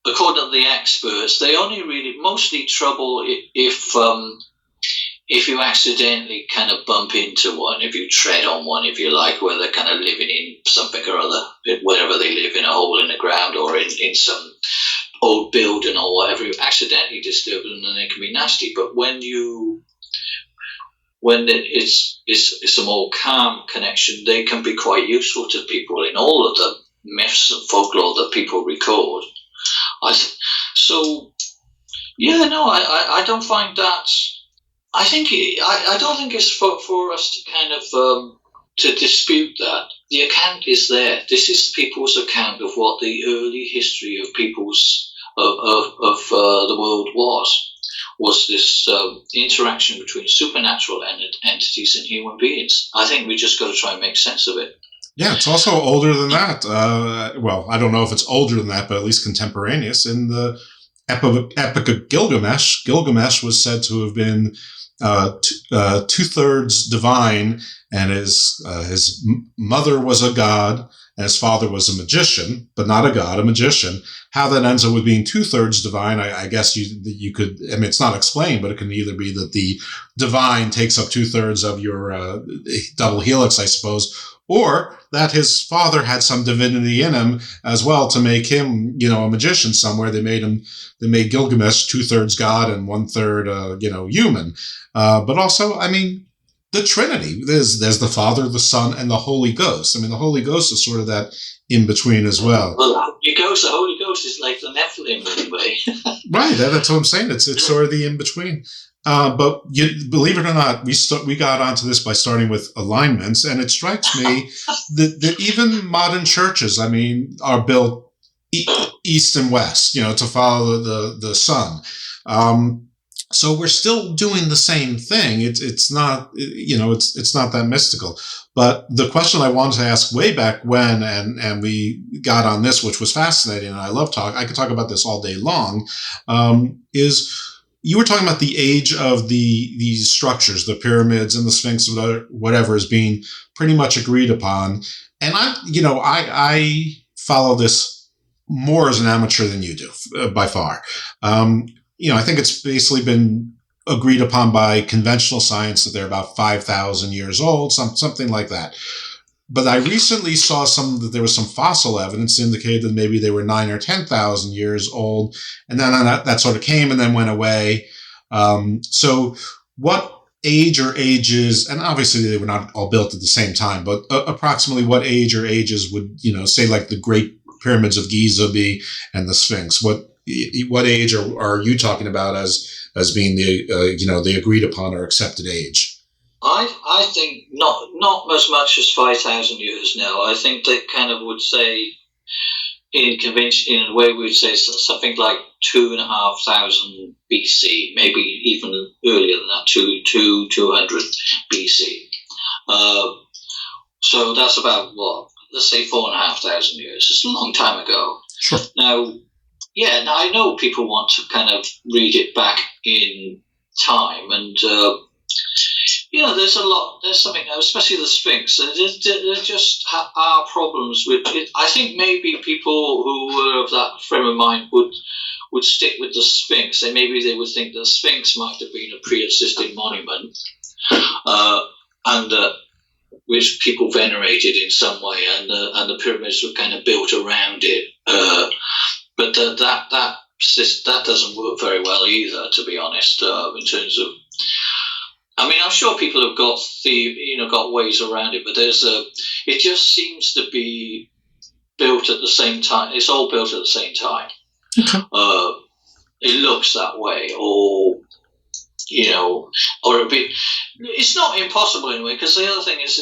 according to the experts, they only really mostly trouble if if you accidentally kind of bump into one, if you tread on one, if you like, where they're kind of living in something or other, wherever they live, in a hole in the ground or in some old building or whatever, you accidentally disturb them and they can be nasty. But when it's a more calm connection, they can be quite useful to people in all of the myths and folklore that people record. I don't find that. I don't think it's for us to kind of to dispute that. The account is there. This is people's account of what the early history of people's of the world was this interaction between supernatural entities and human beings. I think we just got to try and make sense of it. Yeah, it's also older than that. Well, I don't know if it's older than that, but at least contemporaneous. In the Epic of Gilgamesh, Gilgamesh was said to have been 2/3 divine, and his mother was a god, and his father was a magician, but not a god, a magician. How that ends up with being 2/3 divine, I guess you could. I mean, it's not explained, but it can either be that the divine takes up 2/3 of your double helix, I suppose, or that his father had some divinity in him as well to make him, a magician somewhere. They made Gilgamesh 2/3 god and 1/3, human. But also, I mean, the Trinity. There's the Father, the Son, and the Holy Ghost. I mean, the Holy Ghost is sort of that in between as well. Well, the Holy Ghost is like the Nephilim in a way. Right, that's what I'm saying. It's sort of the in between. But believe it or not, we got onto this by starting with alignments, and it strikes me that even modern churches, I mean, are built east and west, to follow the sun. So we're still doing the same thing. It's not, it's not that mystical. But the question I wanted to ask way back when, and we got on this, which was fascinating, and I could talk about this all day long, is you were talking about the age of these structures, the pyramids and the Sphinx, whatever is being pretty much agreed upon. And I follow this more as an amateur than you do, by far. I think it's basically been agreed upon by conventional science that they're about 5,000 years old, something like that. But I recently saw that there was some fossil evidence indicated that maybe they were 9,000 or 10,000 years old, and then that sort of came and then went away. So what age or ages, and obviously they were not all built at the same time, but approximately what age or ages would, say like the Great Pyramids of Giza be and the Sphinx? What age are you talking about as being the agreed upon or accepted age? I think not as much as 5,000 years now. I think they kind of would say in a way we would say something like 2,500 BC, maybe even earlier than that, 200 BC. So that's about let's say 4,500 years. It's a long time ago. Sure. Now I know people want to kind of read it back in time, and there's something, especially the Sphinx. There just are problems with it. I think maybe people who were of that frame of mind would stick with the Sphinx, and maybe they would think the Sphinx might have been a pre-existing monument, and which people venerated in some way, and the pyramids were kind of built around it. But that doesn't work very well either, to be honest. In terms of, I mean, I'm sure people have got got ways around it, but it just seems to be built at the same time. It's all built at the same time. Okay. It looks that way, or it's not impossible anyway, because the other thing is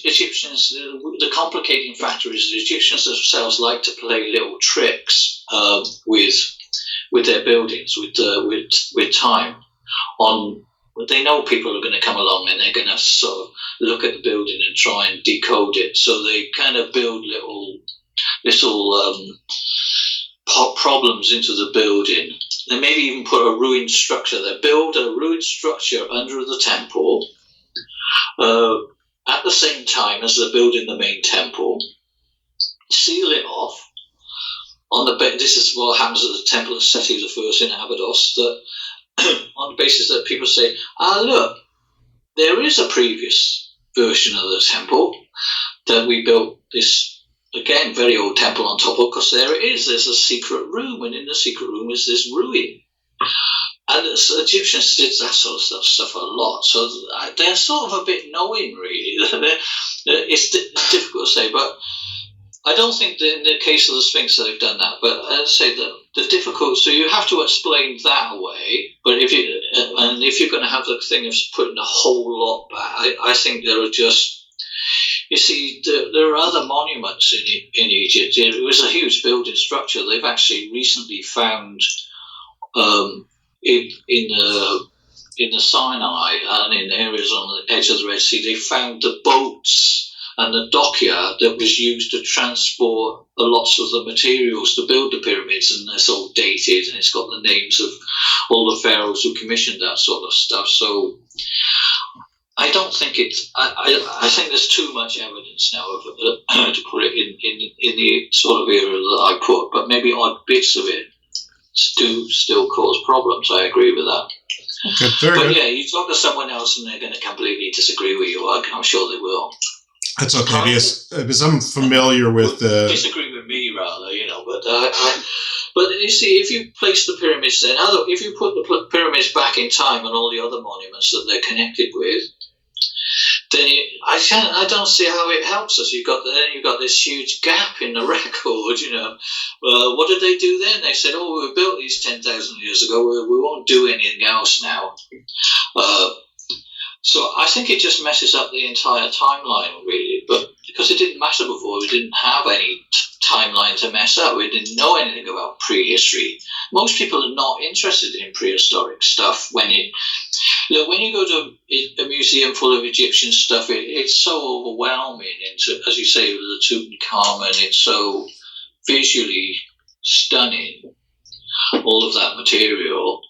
Egyptians, the complicating factor is the Egyptians themselves like to play little tricks with their buildings, with time. They know people are going to come along and they're going to sort of look at the building and try and decode it, so they kind of build little problems into the building. They maybe even put a ruined structure. They build a ruined structure under the temple at the same time as they're building the main temple, seal it off. This is what happens at the temple of Seti I in Abydos, that on the basis that people say, look, there is a previous version of the temple that we built this, again, very old temple on top of, because there it is. There's a secret room, and in the secret room is this ruin. And the Egyptians did that sort of stuff a lot. So they're sort of a bit knowing, really. It's difficult to say, but I don't think that in the case of the Sphinx they've done that. But I'd say that the difficult, so you have to explain that away. But if you're going to have the thing of putting a whole lot back, I think there are just, you see, there are other monuments in Egypt. It was a huge building structure. They've actually recently found in the Sinai and in areas on the edge of the Red Sea, they found the boats and the dockyard that was used to transport lots of the materials to build the pyramids, and it's all dated, and it's got the names of all the pharaohs who commissioned that sort of stuff. So I don't think it's. I think there's too much evidence now of to put it in the sort of area that I put, but maybe odd bits of it do still cause problems. I agree with that. Okay, very good. Yeah, you talk to someone else and they're going to completely disagree with you. I'm sure they will. That's okay, because I'm familiar with disagree with me, rather, but you see, if you place the pyramids there, if you put the pyramids back in time and all the other monuments that they're connected with, then I don't see how it helps us. You've got this huge gap in the record. What did they do then? They said, "Oh, we built these 10,000 years ago. We won't do anything else now." So I think it just messes up the entire timeline, really. But because it didn't matter before, we didn't have any timeline to mess up. We didn't know anything about prehistory. Most people are not interested in prehistoric stuff. When you go to a museum full of Egyptian stuff, it's so overwhelming. As you say, with the Tutankhamun, it's so visually stunning, all of that material.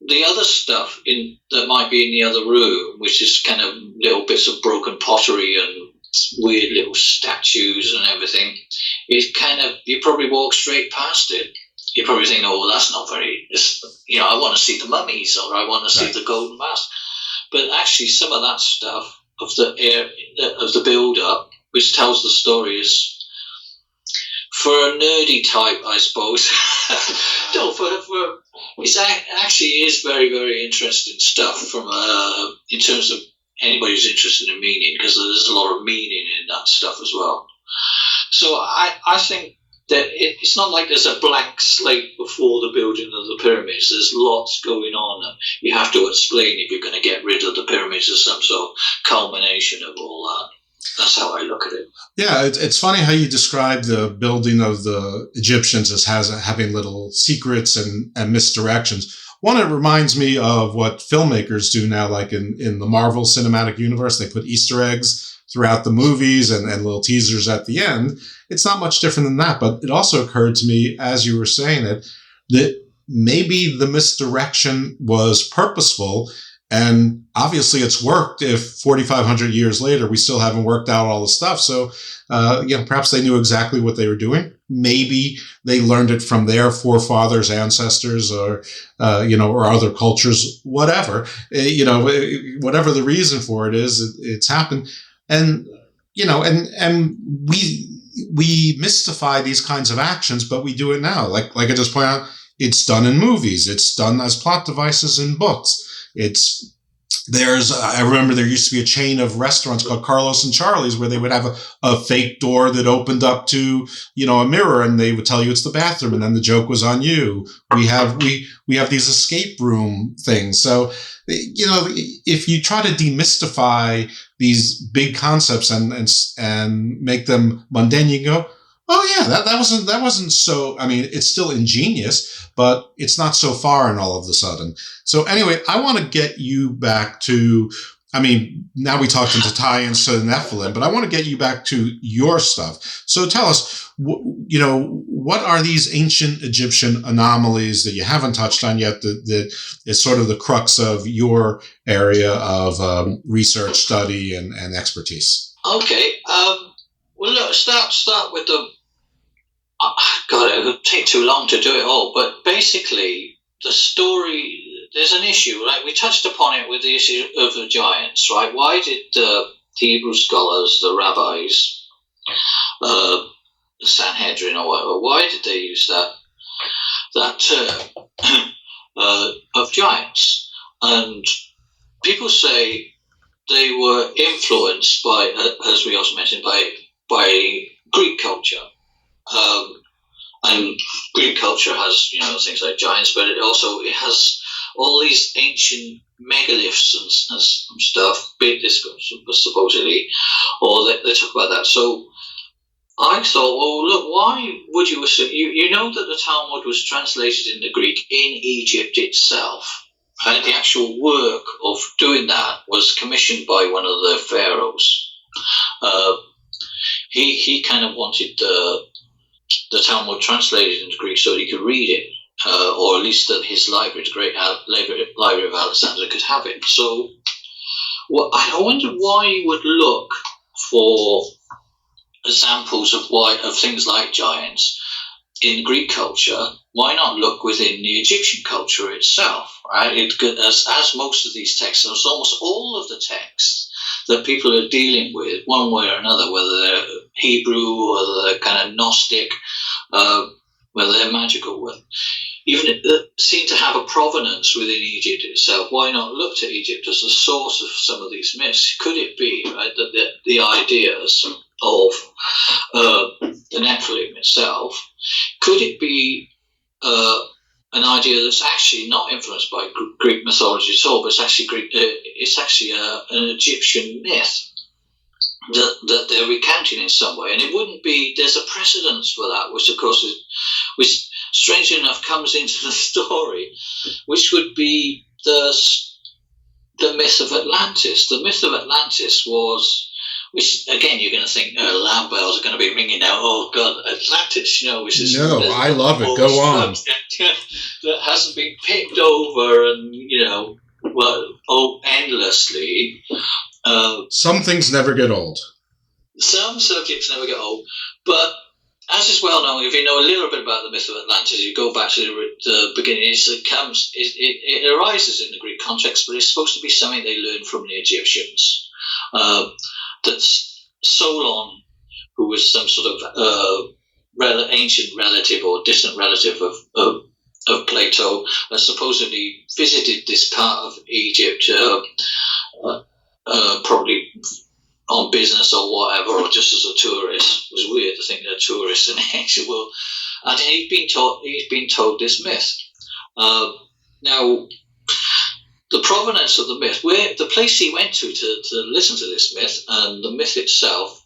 The other stuff that might be in the other room, which is kind of little bits of broken pottery and weird little statues and everything, is kind of, you probably walk straight past it. You probably think, "Oh, that's not very, I want to see the mummies, or I want to see the golden mask." But actually, some of that stuff of the build-up, which tells the story, is for a nerdy type, I suppose. No, it actually is very, very interesting stuff from in terms of anybody who's interested in meaning, because there's a lot of meaning in that stuff as well. So I think that it's not like there's a blank slate before the building of the pyramids. There's lots going on, and you have to explain if you're going to get rid of the pyramids as some sort of culmination of all that. That's how I look at it. Yeah, it's funny how you describe the building of the Egyptians as having little secrets and misdirections. One, it reminds me of what filmmakers do now, like in the Marvel Cinematic Universe. They put Easter eggs throughout the movies and little teasers at the end. It's not much different than that, but it also occurred to me, as you were saying it, that maybe the misdirection was purposeful. And obviously it's worked if 4,500 years later we still haven't worked out all the stuff. So, perhaps they knew exactly what they were doing. Maybe they learned it from their forefathers, ancestors, or other cultures, whatever. Whatever the reason for it is, it's happened. And, and we mystify these kinds of actions, but we do it now. Like I just pointed out, it's done in movies. It's done as plot devices in books. I remember there used to be a chain of restaurants called Carlos and Charlie's where they would have a fake door that opened up to, a mirror, and they would tell you it's the bathroom, and then the joke was on you. We have these escape room things. So, if you try to demystify these big concepts and make them mundane, you go, "Oh yeah, that wasn't so." I mean, it's still ingenious, but it's not so far and all of a sudden. So anyway, I want to get you back to, now we talked into tie-ins to the Nephilim, but I want to get you back to your stuff. So tell us, what are these ancient Egyptian anomalies that you haven't touched on yet that is sort of the crux of your area of research, study, and expertise? Okay. Well, look, start with the. God, it would take too long to do it all. But basically, the story, there's an issue, right? We touched upon it with the issue of the giants, right? Why did the Hebrew scholars, the rabbis, the Sanhedrin or whatever, why did they use that term of giants? And people say they were influenced by, as we also mentioned, by Greek culture. And Greek culture has, things like giants, but it has all these ancient megaliths and stuff, supposedly, or they talk about that. So I thought, well, look, why would you assume? You know that the Talmud was translated into Greek in Egypt itself, and the actual work of doing that was commissioned by one of the pharaohs. He kind of wanted the Talmud translated into Greek so he could read it, or at least that his library, the great library of Alexander, could have it. So I wonder why you would look for examples of things like giants in Greek culture. Why not look within the Egyptian culture itself? Right? As most of these texts, as almost all of the texts that people are dealing with, one way or another, whether they're Hebrew or they're kind of Gnostic, whether they're magical, even seem to have a provenance within Egypt itself. Why not look to Egypt as the source of some of these myths? Could it be, right, that the ideas of the Nephilim itself, could it be an idea that's actually not influenced by Greek mythology at all, but it's actually an Egyptian myth that they're recounting in some way? And it wouldn't be, there's a precedence for that, which of course which strangely enough comes into the story, which would be the myth of Atlantis. The myth of Atlantis was, which again you're going to think alarm bells are going to be ringing out. Oh God, Atlantis, which is I love it. Go on. That hasn't been picked over and endlessly. Some things never get old. Some subjects never get old, but as is well known, if you know a little bit about the myth of Atlantis, you go back to the beginning. It arises in the Greek context, but it's supposed to be something they learned from the Egyptians. That's Solon, who was some sort of ancient relative or distant relative of Plato, supposedly visited this part of Egypt, probably on business or whatever, or just as a tourist. It was weird to think they're tourists in the ancient world. And he's been told this myth. Now, the provenance of the myth, where the place he went to listen to this myth, and the myth itself,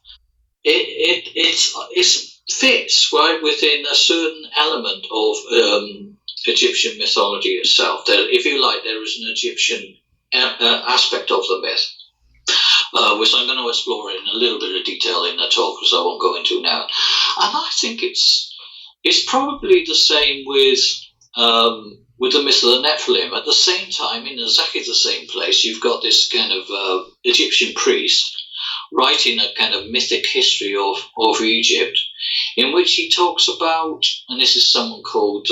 it fits right within a certain element of Egyptian mythology itself. That, if you like, there is an Egyptian aspect of the myth, which I'm going to explore in a little bit of detail in the talk, because I won't go into now. And I think it's probably the same with the myth of the Nephilim. At the same time, in exactly the same place, you've got this kind of Egyptian priest writing a kind of mythic history of Egypt, in which he talks about, and this is someone called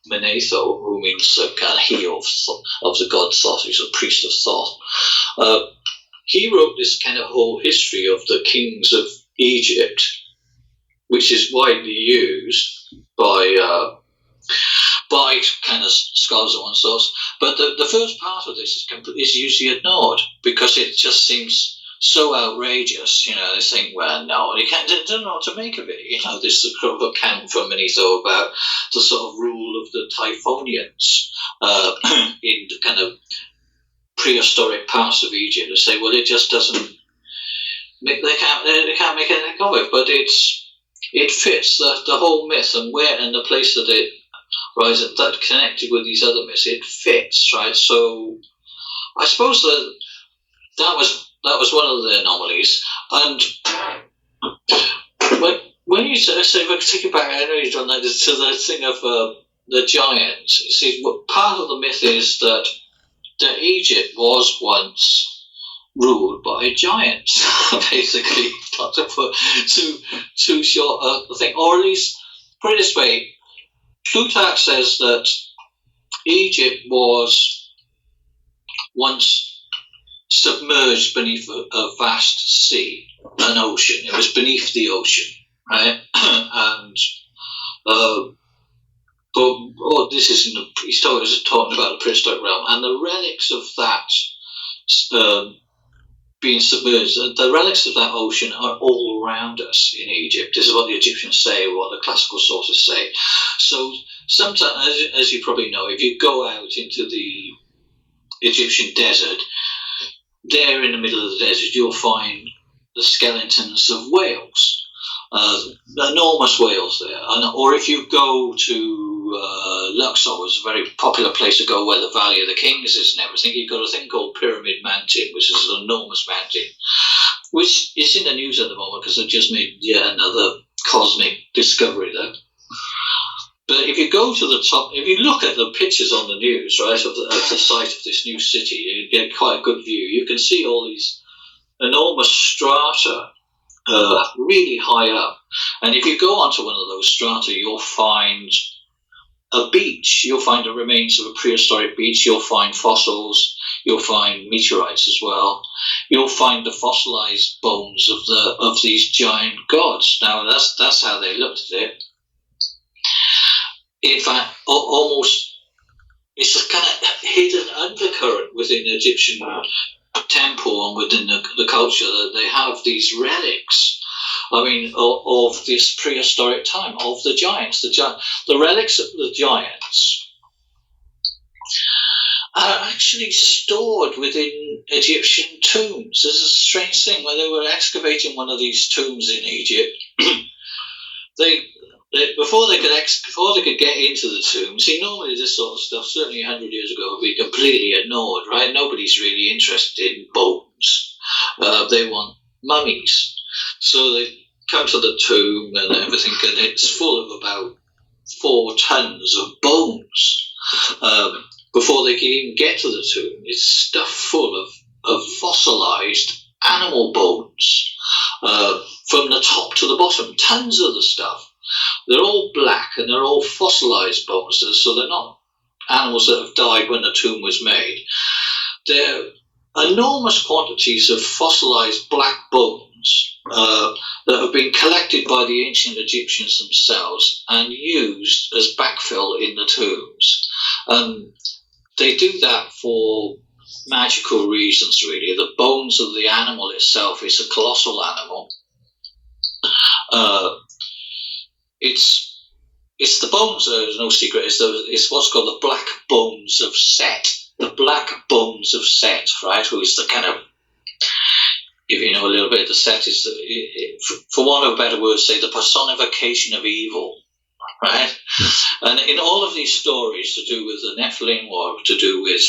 Manetho, who means kind of he of the god Thoth. He's a priest of Thoth. He wrote this kind of whole history of the kings of Egypt, which is widely used by kind of scholars and one source. But the first part of this is usually ignored because it just seems so outrageous. They think, well, no, they don't know what to make of it. This sort of account from Manetho about the sort of rule of the Typhonians in the kind of prehistoric parts of Egypt. They say, well, it just doesn't. They can't make anything of it, but it fits the whole myth and the place that it rises, that connected with these other myths. It fits, right? So I suppose that was one of the anomalies. And when you say, if I take it back, I know you've done that to the thing of the giants. See, part of the myth is that Egypt was once ruled by giants, basically, not to put too short a thing, or at least put it this way. Plutarch says that Egypt was once submerged beneath a vast sea, an ocean. It was beneath the ocean, right? And this isn't. He's talking about the prehistoric realm, and the relics of that being submerged. The relics of that ocean are all around us in Egypt. This is what the Egyptians say, what the classical sources say. So sometimes, as you probably know, if you go out into the Egyptian desert, there in the middle of the desert, you'll find the skeletons of whales, enormous whales there. Or if you go to Luxor, was a very popular place to go where the Valley of the Kings is and everything. You've got a thing called Pyramid Mountain, which is an enormous mountain, which is in the news at the moment because they've just made yet another cosmic discovery there. But if you go to the top, if you look at the pictures on the news, right, of the site of this new city, you get quite a good view. You can see all these enormous strata really high up. And if you go onto one of those strata, you'll find a beach. You'll find the remains of a prehistoric beach. You'll find fossils. You'll find meteorites as well. You'll find the fossilized bones of these giant gods. Now that's how they looked at it. In fact, almost it's a kind of hidden undercurrent within the Egyptian temple and within the culture that they have these relics. I mean, of this prehistoric time, of the giants. The relics of the giants are actually stored within Egyptian tombs. This is a strange thing. When they were excavating one of these tombs in Egypt, before they could get into the tomb, see, normally this sort of stuff, certainly 100 years ago, would be completely ignored, right? Nobody's really interested in bones. They want mummies. So they come to the tomb and everything, and it's full of about 4 tons of bones. Before they can even get to the tomb, it's stuffed full of fossilized animal bones from the top to the bottom. Tons of the stuff. They're all black and they're all fossilized bones, so they're not animals that have died when the tomb was made. They're enormous quantities of fossilized black bones that have been collected by the ancient Egyptians themselves and used as backfill in the tombs. They do that for magical reasons, really. The bones of the animal itself is a colossal animal. It's the bones, there's no secret, it's what's called the black bones of Set. The black bones of Set, right, who is the kind of, if you know a little bit, the Set is, for want of a better word, say the personification of evil, right? And in all of these stories to do with the Nephilim or to do with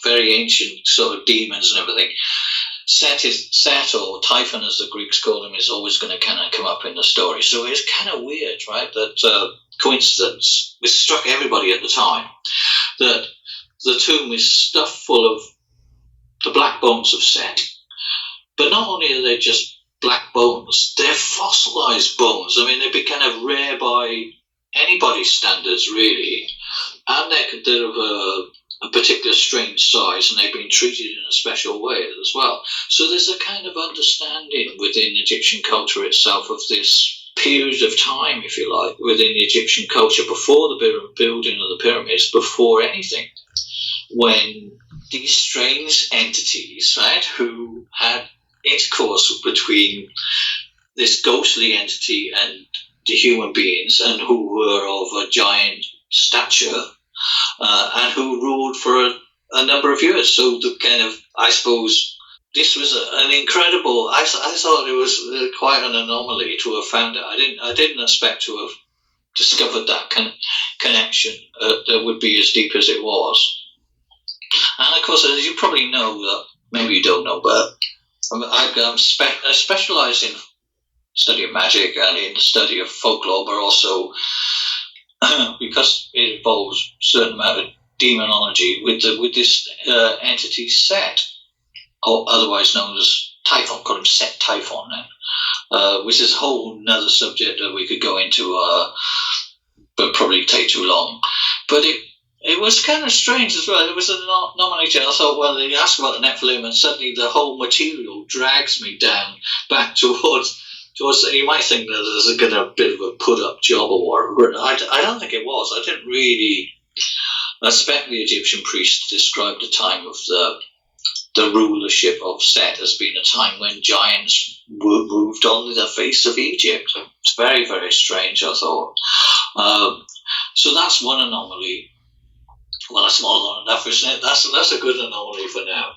very ancient sort of demons and everything, Set, or Typhon as the Greeks call him, is always going to kind of come up in the story. So it's kind of weird, right, that coincidence, which struck everybody at the time, that the tomb is stuffed full of the black bones of Set. But not only are they just black bones, they're fossilized bones. I mean, they'd be kind of rare by anybody's standards, really. And they're of a particular strange size, and they've been treated in a special way as well. So there's a kind of understanding within Egyptian culture itself of this period of time, if you like, within the Egyptian culture before the building of the pyramids, before anything, when these strange entities, right, who had intercourse between this ghostly entity and the human beings, and who were of a giant stature, and who ruled for a number of years. So the kind of, I suppose, this was an incredible. I thought it was quite an anomaly to have found it. I didn't expect to have discovered that connection that would be as deep as it was. And of course, as you probably know, maybe you don't know, but I specialise in study of magic and in the study of folklore, but also because it involves a certain amount of demonology with this entity Set, or otherwise known as Typhon. Call him Set Typhon now, which is a whole another subject that we could go into, but probably take too long. But it was kind of strange as well. It was a nominated. I thought, well, they asked about the Nephilim, and suddenly the whole material drags me down back towards. You might think that there's going to be a bit of a put-up job or whatever. I don't think it was. I didn't really expect the Egyptian priests to describe the time of the rulership of Set as being a time when giants moved on the face of Egypt. It's very, very strange, I thought. So that's one anomaly. Well, that's more than enough, isn't it? That's a good anomaly for now.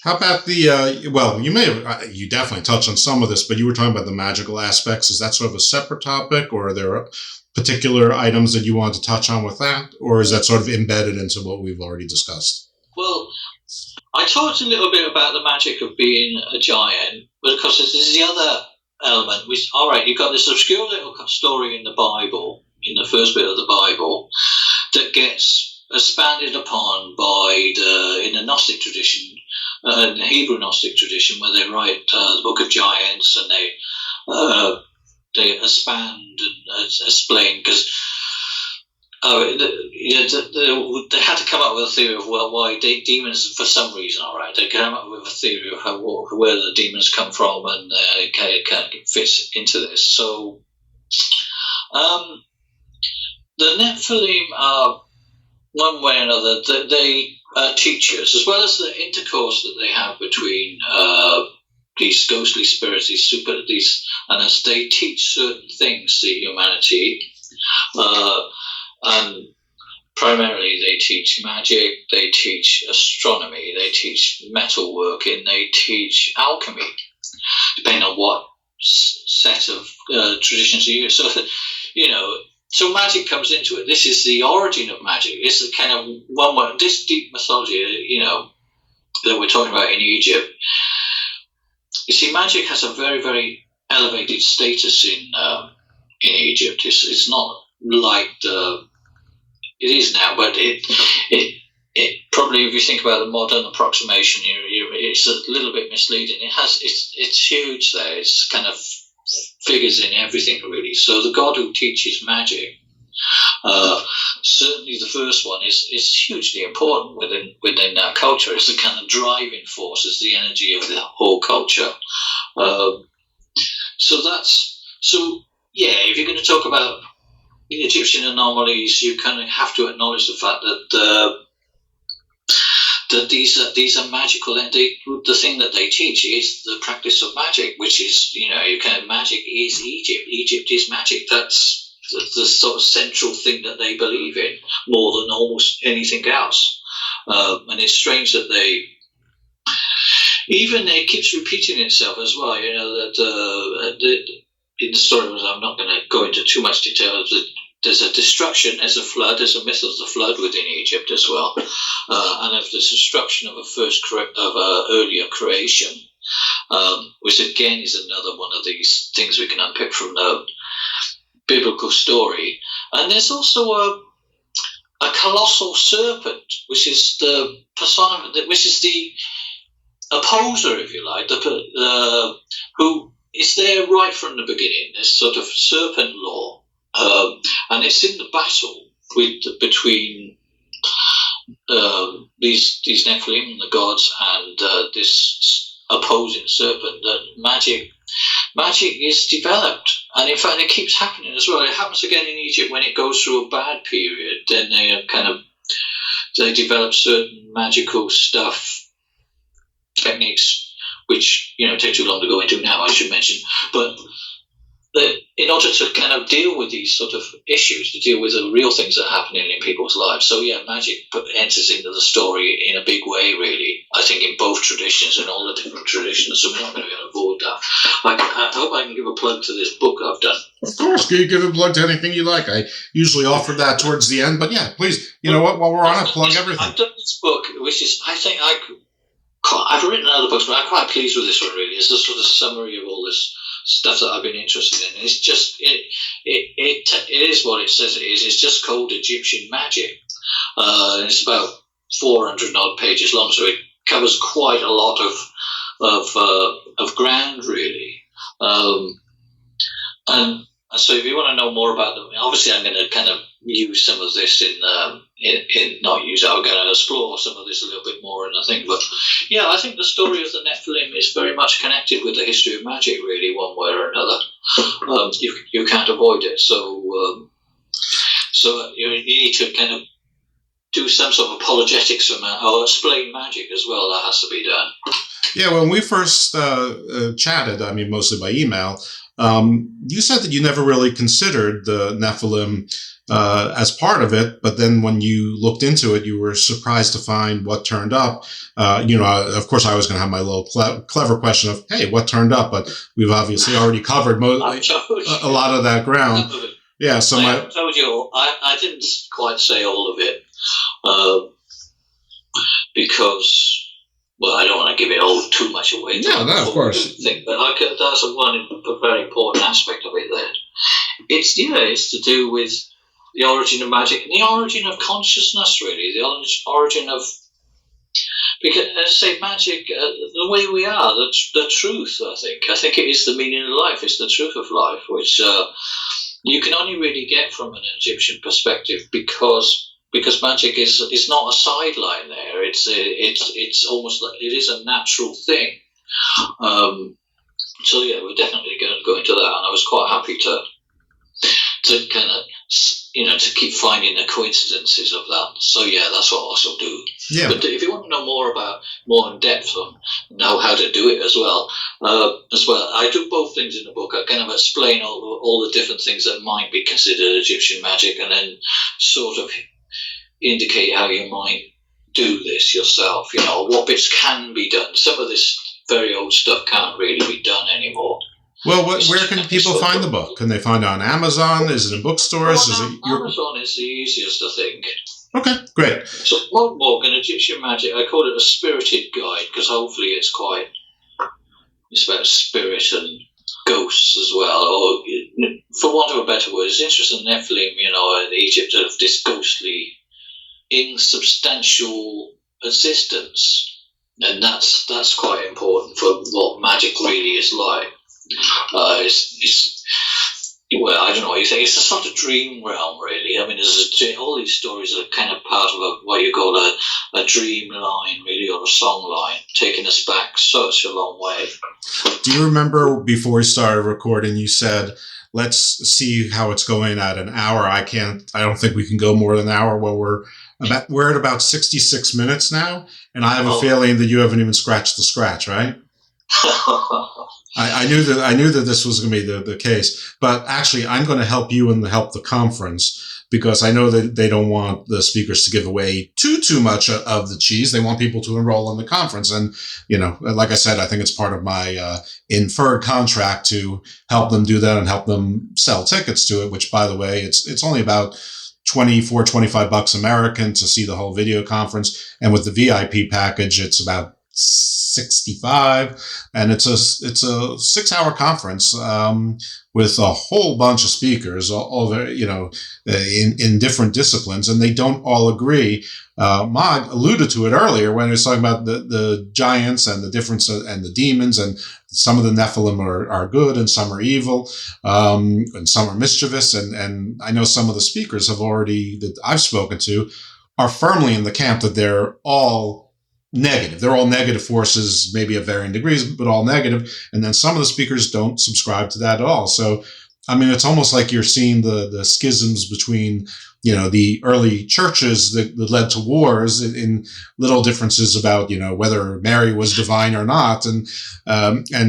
How about the, well, you definitely touched on some of this, but you were talking about the magical aspects. Is that sort of a separate topic, or are there particular items that you wanted to touch on with that, or is that sort of embedded into what we've already discussed? Well, I talked a little bit about the magic of being a giant, but of course there's the other element, which, all right, you've got this obscure little story in the Bible, in the first bit of the Bible, that gets expanded upon in the Gnostic tradition, in the Hebrew Gnostic tradition, where they write the Book of Giants, and they expand and explain, because they had to come up with a theory of why demons, for some reason, all right, they came up with a theory of where the demons come from, and it kind of fits into this. So the Nephilim are, one way or another, they teachers, as well as the intercourse that they have between these ghostly spirits, and as they teach certain things to humanity, and primarily they teach magic, they teach astronomy, they teach metalworking, they teach alchemy, depending on what set of traditions you use. So, so magic comes into it. This is the origin of magic. It's the kind of one where this deep mythology, that we're talking about in Egypt. You see, magic has a very, very elevated status in Egypt. It's not like it is now, but it probably, if you think about the modern approximation, it's a little bit misleading. It's huge there. It's kind of figures in everything, really. So the god who teaches magic, certainly the first one, is hugely important within that culture. It's the kind of driving force, it's the energy of the whole culture. If you're going to talk about Egyptian anomalies, you kind of have to acknowledge the fact that these are magical, and the thing that they teach is the practice of magic, which is, magic is Egypt. Egypt is magic. That's the sort of central thing that they believe in more than almost anything else. And it's strange that it keeps repeating itself as well. In the story, I'm not going to go into too much detail. There's a destruction, there's a flood, there's a myth of the flood within Egypt as well, and of the destruction of earlier creation, which again is another one of these things we can unpick from the biblical story. And there's also a colossal serpent, which is the opposer, if you like, who is there right from the beginning. This sort of serpent law. And it's in the battle between these Nephilim, the gods, and this opposing serpent that magic is developed. And in fact, it keeps happening as well. It happens again in Egypt when it goes through a bad period. Then they develop certain magical techniques, which take too long to go into now, I should mention, but in order to kind of deal with these sort of issues, to deal with the real things that are happening in people's lives. So magic enters into the story in a big way, really. I think in both traditions, and all the different traditions. So we're not going to be able to avoid that. I hope I can give a plug to this book I've done. Of course, you give a plug to anything you like. I usually offer that towards the end, but yeah, please. While we're on it, plug everything. I've done this book, which is, I think I've written other books, but I'm quite pleased with this one, really. It's a sort of summary of all this stuff that I've been interested in. It's just it is what it says it is. It's just called Egyptian Magic. It's about 400 odd pages long, so it covers quite a lot of ground, really. And So if you want to know more about them, obviously I'm going to kind of use some of this in not use it, I'm going to explore some of this a little bit more in the thing. But yeah, I think the story of the Nephilim is very much connected with the history of magic, really, one way or another. You can't avoid it. So you need to kind of do some sort of apologetics or explain magic as well. That has to be done. Yeah, when we first chatted, I mean, mostly by email, you said that you never really considered the Nephilim as part of it, but then when you looked into it, you were surprised to find what turned up. Of course, I was going to have my little clever question of, hey, what turned up? But we've obviously already covered a lot of that ground. Yeah, so I told you, I didn't quite say all of it because. Well, I don't want to give it all too much away. No, of course. But that's a very important aspect of it there. It's to do with the origin of magic and the origin of consciousness, really. The origin of... Because, as I say, magic, the way we are, the truth, I think. I think it is the meaning of life. It's the truth of life, which you can only really get from an Egyptian perspective because magic is not a sideline there. It's almost like it is a natural thing. So yeah, we're definitely going to go into that, and I was quite happy to kind of to keep finding the coincidences of that. So yeah, that's what I also do. Yeah. But if you want to know more in depth on know how to do it as well, I do both things in the book. I kind of explain all the different things that might be considered Egyptian magic, and then sort of indicate how you might do this yourself, what bits can be done. Some of this very old stuff can't really be done anymore. Well, where can people find the book? Can they find it on Amazon? Is it in bookstores? Amazon is the easiest, I think. Okay, great. So, Mod Morgan, Egyptian Magic, I call it a spirited guide because hopefully it's about spirit and ghosts as well, or for want of a better word, it's interesting Nephilim, in Egypt of this ghostly insubstantial existence, and that's quite important for what magic really is like. Well, I don't know what you think. It's a sort of dream realm, really. I mean, all these stories are kind of part of what you call a dream line, really, or a song line, taking us back such a long way. Do you remember before we started recording, you said, let's see how it's going at an hour? I don't think we can go more than an hour. Well, we're at about 66 minutes now, and I have a feeling that you haven't even scratched the scratch, right? I knew that this was going to be the case, but actually I'm going to help you and help the conference because I know that they don't want the speakers to give away too much of the cheese. They want people to enroll in the conference. And, like I said, I think it's part of my inferred contract to help them do that and help them sell tickets to it, which, by the way, it's only about $25 American to see the whole video conference. And with the VIP package, it's about $65, and it's a 6-hour conference with a whole bunch of speakers, all very, in different disciplines, and they don't all agree. Mog alluded to it earlier when he was talking about the giants and the difference and the demons, and some of the Nephilim are good and some are evil, and some are mischievous, and I know some of the speakers that I've spoken to are firmly in the camp that they're all negative. They're all negative forces, maybe of varying degrees, but all negative. And then some of the speakers don't subscribe to that at all. So, I mean, it's almost like you're seeing the schisms between, the early churches that led to wars in little differences about, whether Mary was divine or not. And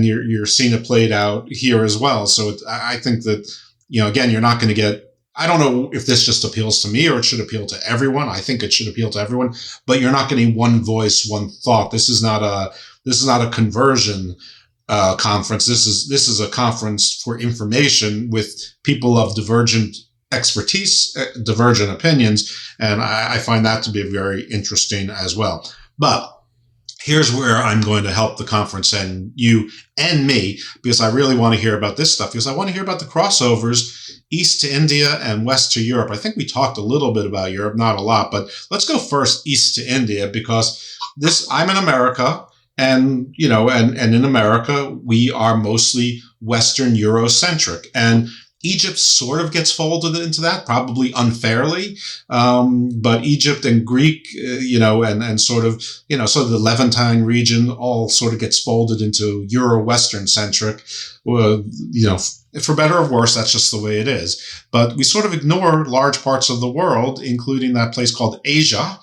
you're seeing it played out here as well. So I think that, again, you're not going to get, I don't know if this just appeals to me or it should appeal to everyone. I think it should appeal to everyone, but you're not getting one voice, one thought. This is not a conversion conference. This is a conference for information with people of divergent expertise, divergent opinions, and I find that to be very interesting as well. But here's where I'm going to help the conference and you and me, because I really want to hear about this stuff, because I want to hear about the crossovers east to India and west to Europe. I think we talked a little bit about Europe, not a lot, but let's go first east to India, because I'm in America, and and in America we are mostly Western Eurocentric, and Egypt sort of gets folded into that, probably unfairly. But Egypt and Greek, and sort of the Levantine region all sort of gets folded into Euro-Western centric. For better or worse, that's just the way it is. But we sort of ignore large parts of the world, including that place called Asia.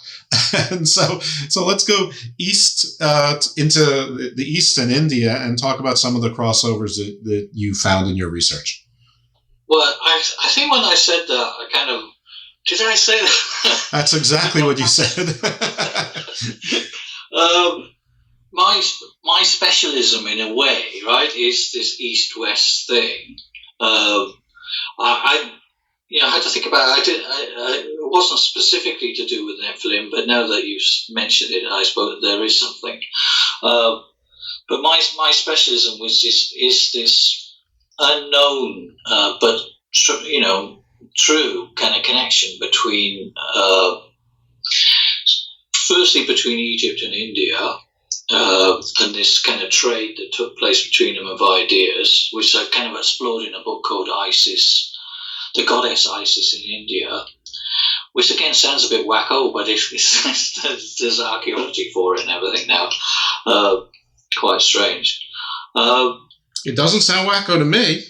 And so let's go east into the East and India and talk about some of the crossovers that you found in your research. Well, I think when I said that, I kind of... Did I say that? That's exactly what you said. My specialism, in a way, right, is this East-West thing. I had to think about it. It wasn't specifically to do with Nephilim, but now that you've mentioned it, I suppose there is something. But my specialism is this unknown, but true kind of connection between, firstly between Egypt and India, and this kind of trade that took place between them of ideas, which I kind of explored in a book called Isis, the goddess Isis in India, which again sounds a bit wacko, but there's archaeology for it and everything now. Quite strange. It doesn't sound wacko to me.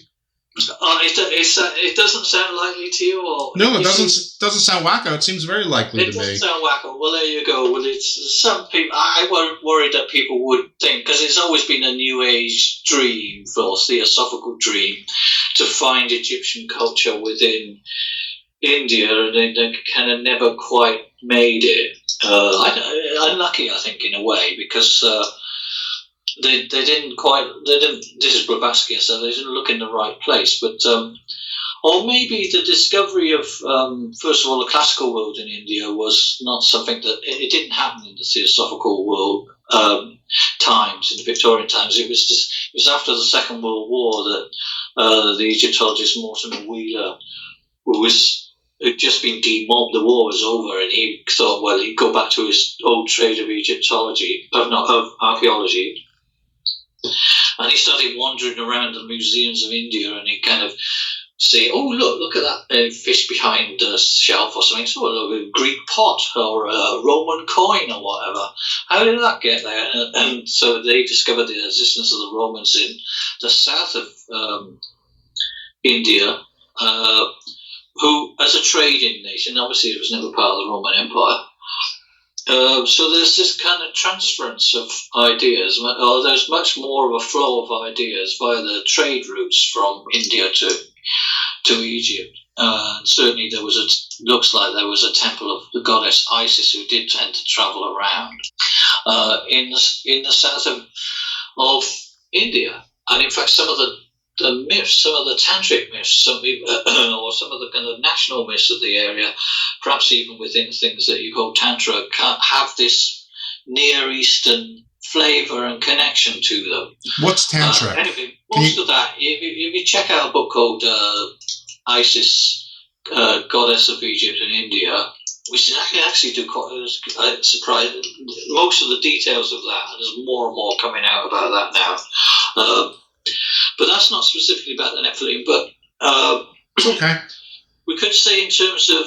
It doesn't sound likely to you, or no? It doesn't sound wacko. It seems very likely to me. It doesn't sound wacko. Well, there you go. Well, it's some people. I worried that people would think, because it's always been a New Age dream, or theosophical dream, to find Egyptian culture within India, and they kind of never quite made it. Unlucky, I think, in a way, because. They didn't. This is Blavatsky, so they didn't look in the right place. But or maybe the discovery of first of all the classical world in India was not something that it didn't happen in the theosophical world times, in the Victorian times. It was after the Second World War that the Egyptologist Mortimer Wheeler, had just been demobbed. The war was over, and he thought, well, he'd go back to his old trade of Egyptology, of archaeology. And he started wandering around the museums of India, and he kind of say, oh, look at that fish behind the shelf or something. So a Greek pot or a Roman coin or whatever. How did that get there? And so they discovered the existence of the Romans in the south of India, who, as a trading nation, obviously it was never part of the Roman Empire. So there's this kind of transference of ideas, or there's much more of a flow of ideas via the trade routes from India to Egypt. Certainly looks like there was a temple of the goddess Isis who did tend to travel around in the south of India. And in fact, some of the myths, some of the tantric myths, or some of the kind of national myths of the area, perhaps even within things that you call tantra, have this Near Eastern flavour and connection to them. What's tantra? Anyway, most of that, if you check out a book called Isis, Goddess of Egypt and India, which I actually do quite surprised. Most of the details of that, and there's more and more coming out about that now. But that's not specifically about the Nephilim, but okay. We could say in terms of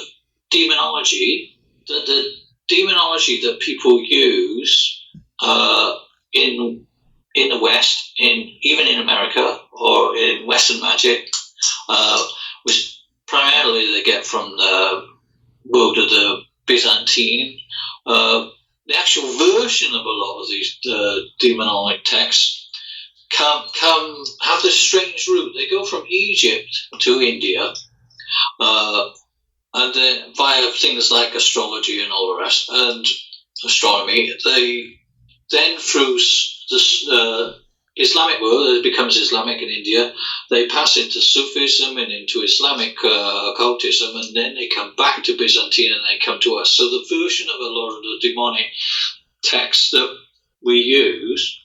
demonology, that the demonology that people use in the West, even in America or in Western magic, which primarily they get from the world of the Byzantine. The actual version of a lot of these demonic texts have this strange route. They go from Egypt to India, and then via things like astrology and all the rest, and astronomy, they then through this Islamic world, it becomes Islamic in India, they pass into Sufism and into Islamic occultism, and then they come back to Byzantine and they come to us. So the version of a lot of the demonic texts that we use,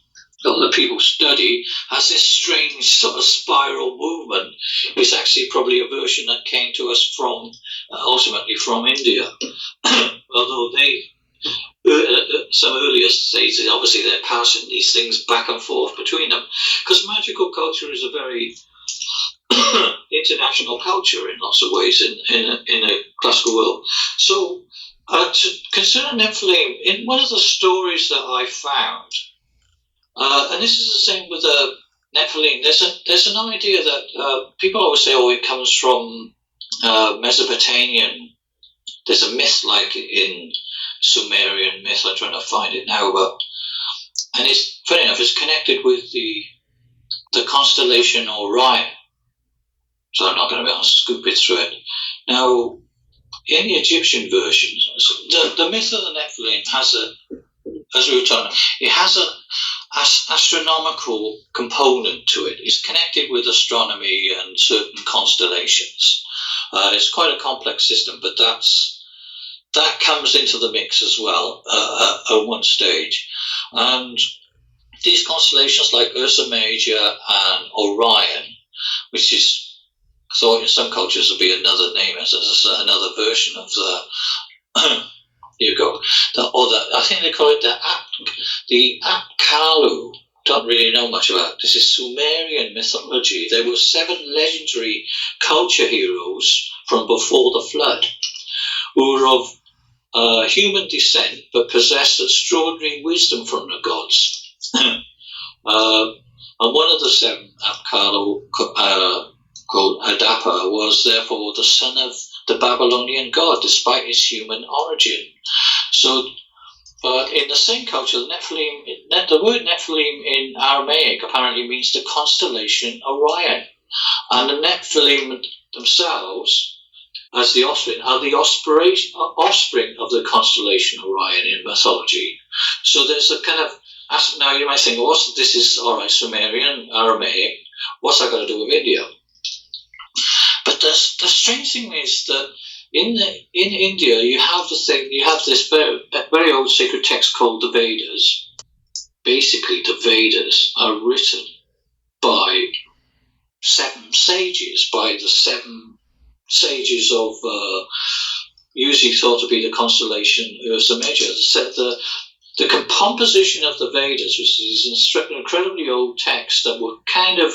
that people study, has this strange sort of spiral movement. It's actually probably a version that came to us ultimately from India. Although some earlier stages, obviously they're passing these things back and forth between them. Because magical culture is a very international culture in lots of ways in a classical world. So to consider Nephilim, in one of the stories that I found, and this is the same with the Nephilim, there's an idea that people always say, oh, it comes from Mesopotamian. There's a myth like in Sumerian myth, I'm trying to find it now, and it's funny enough, it's connected with the constellation Orion. So I'm not going to be able to scoop it through it. Now, in the Egyptian versions, the myth of the Nephilim has as we were talking, it has an astronomical component to it. It's connected with astronomy and certain constellations. It's quite a complex system, but that comes into the mix as well at one stage. And these constellations like Ursa Major and Orion, which is thought in some cultures will be another name, as another version of the. Here you go. I think they call it the Apkallu. Don't really know much about it. This is Sumerian mythology. There were 7 legendary culture heroes from before the flood who were of human descent but possessed extraordinary wisdom from the gods. And one of the 7 Apkallu, called Adapa, was therefore the son of the Babylonian god, despite his human origin. So, in the same culture, the word Nephilim in Aramaic apparently means the constellation Orion. And the Nephilim themselves, as the offspring, are the offspring of the constellation Orion in mythology. So there's a kind of, now you might think, well, this is, all right, Sumerian, Aramaic, what's that got to do with India? But the strange thing is that in India you have this very old sacred text called the Vedas. Basically, the Vedas are written by 7 sages, by the 7 sages of usually thought to be the constellation Ursa Major. The composition of the Vedas, which is an incredibly old text that were kind of,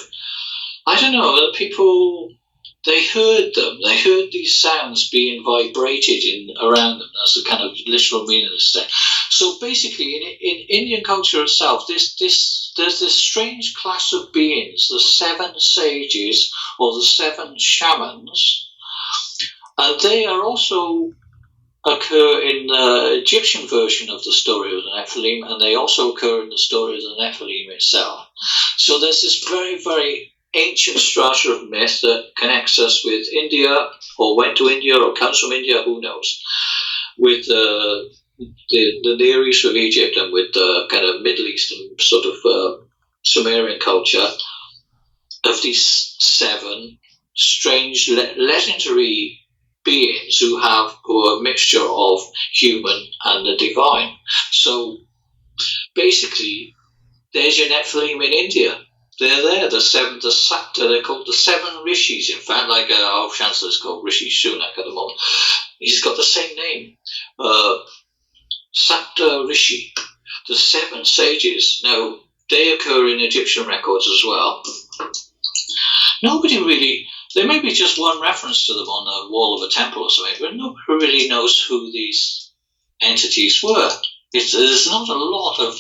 I don't know, that people, they heard them. They heard these sounds being vibrated around them. That's the kind of literal meaning of this thing. So basically, in Indian culture itself, there's this strange class of beings, the 7 sages or the 7 shamans, and they are also occur in the Egyptian version of the story of the Nephilim, and they also occur in the story of the Nephilim itself. So there's this very, very ancient strata of myth that connects us with India, or went to India, or comes from India, who knows, with the Near East of Egypt and with the kind of Middle Eastern sort of Sumerian culture of these 7 strange, legendary beings who are a mixture of human and the divine. So basically, there's your Nephilim in India. They're there, the Sapta, they're called the 7 Rishis. In fact, like our Chancellor's called Rishi Sunak at the moment. He's got the same name, Sapta Rishi, the 7 sages. Now, they occur in Egyptian records as well. Nobody really, there may be just one reference to them on the wall of a temple or something, but nobody really knows who these entities were. There's not a lot of,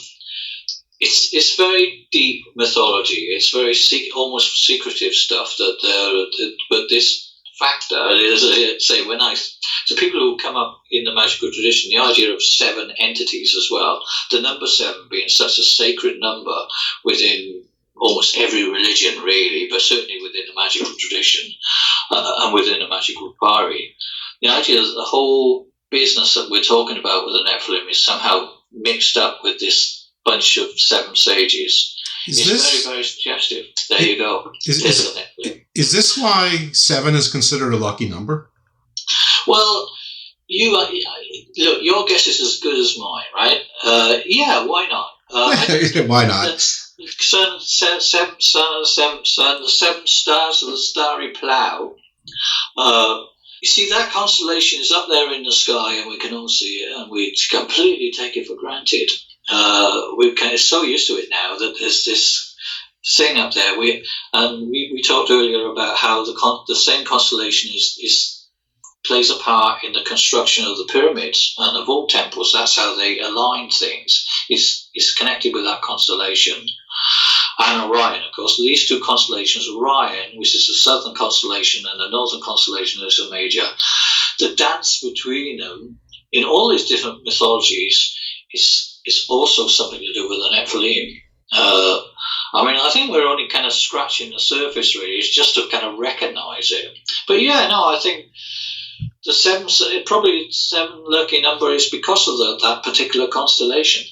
it's very deep mythology. It's very almost secretive stuff but this factor is, say, so people who come up in the magical tradition, the idea of 7 entities as well, the number 7 being such a sacred number within almost every religion, really, but certainly within the magical tradition and within the magical papyri. The idea that the whole business that we're talking about with the Nephilim is somehow mixed up with this bunch of 7 sages is very, very suggestive. There you go. Is this why 7 is considered a lucky number? Well, look, your guess is as good as mine, right? Yeah, why not? Why not? Sun, the 7 stars of the starry plough. You see, that constellation is up there in the sky, and we can all see it, and we completely take it for granted. We're so used to it now that there's this thing up there. We talked earlier about how the same constellation plays a part in the construction of the pyramids and the vault temples. That's how they align things. It's connected with that constellation. And Orion, of course. These two constellations, Orion, which is the southern constellation, and the northern constellation, Ursa Major, the dance between them in all these different mythologies is also something to do with the Nephilim. I think we're only kind of scratching the surface, really. It's just to kind of recognize it. But yeah, no, I think the seven lucky number is because of that particular constellation.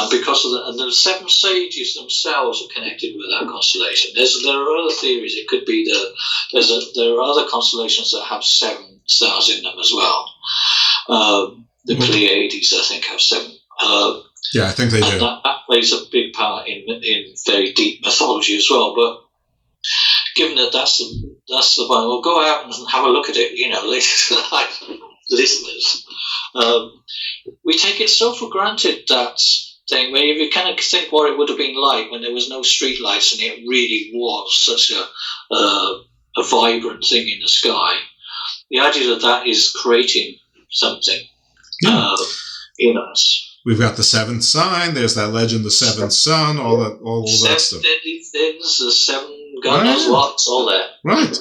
Because of the seven sages themselves are connected with that constellation. There are other theories. It could be there are other constellations that have 7 stars in them as well. The Pleiades, I think, have 7. Yeah, I think they do. That plays a big part in very deep mythology as well. But given that that's the one, we'll go out and have a look at it. Later tonight, listeners. We take it so for granted, that thing, where you kind of think what it would have been like when there was no street lights and it really was such a vibrant thing in the sky. The idea that is creating something. Yeah. We've got the 7th sign. There's that legend, the 7th sun. All that stuff. 7 deadly things, the 7 God knows what's all that. Right.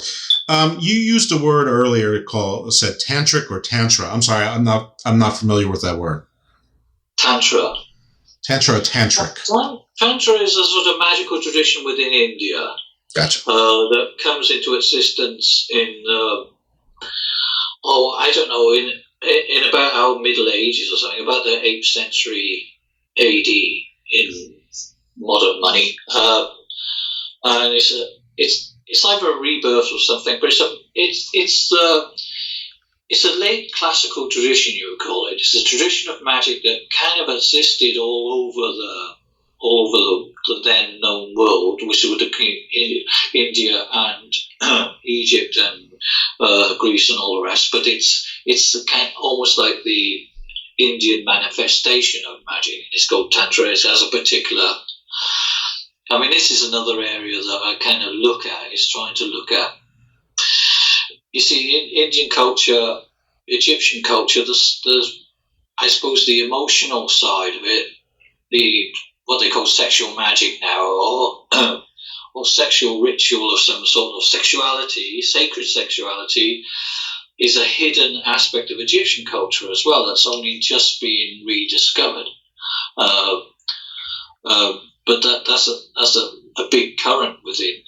You used a word earlier said tantric or tantra. I'm sorry, I'm not familiar with that word. Tantra. Tantra or tantric. Tantra is a sort of magical tradition within India. Gotcha. That comes into existence in I don't know, in about our Middle Ages or something, about the 8th century AD in modern money. And it's either a rebirth or something, but it's a late classical tradition, you would call it. It's a tradition of magic that kind of existed all over the then known world, which would include India and Egypt and Greece and all the rest. But it's almost like the Indian manifestation of magic. It's called Tantra. It has a particular. This is another area that I kind of look at, is trying to look at. You see, in Indian culture, Egyptian culture, there's I suppose, the emotional side of it, what they call sexual magic now, or sexual ritual of some sort of sexuality, sacred sexuality, is a hidden aspect of Egyptian culture as well. That's only just being rediscovered. But that's a big current within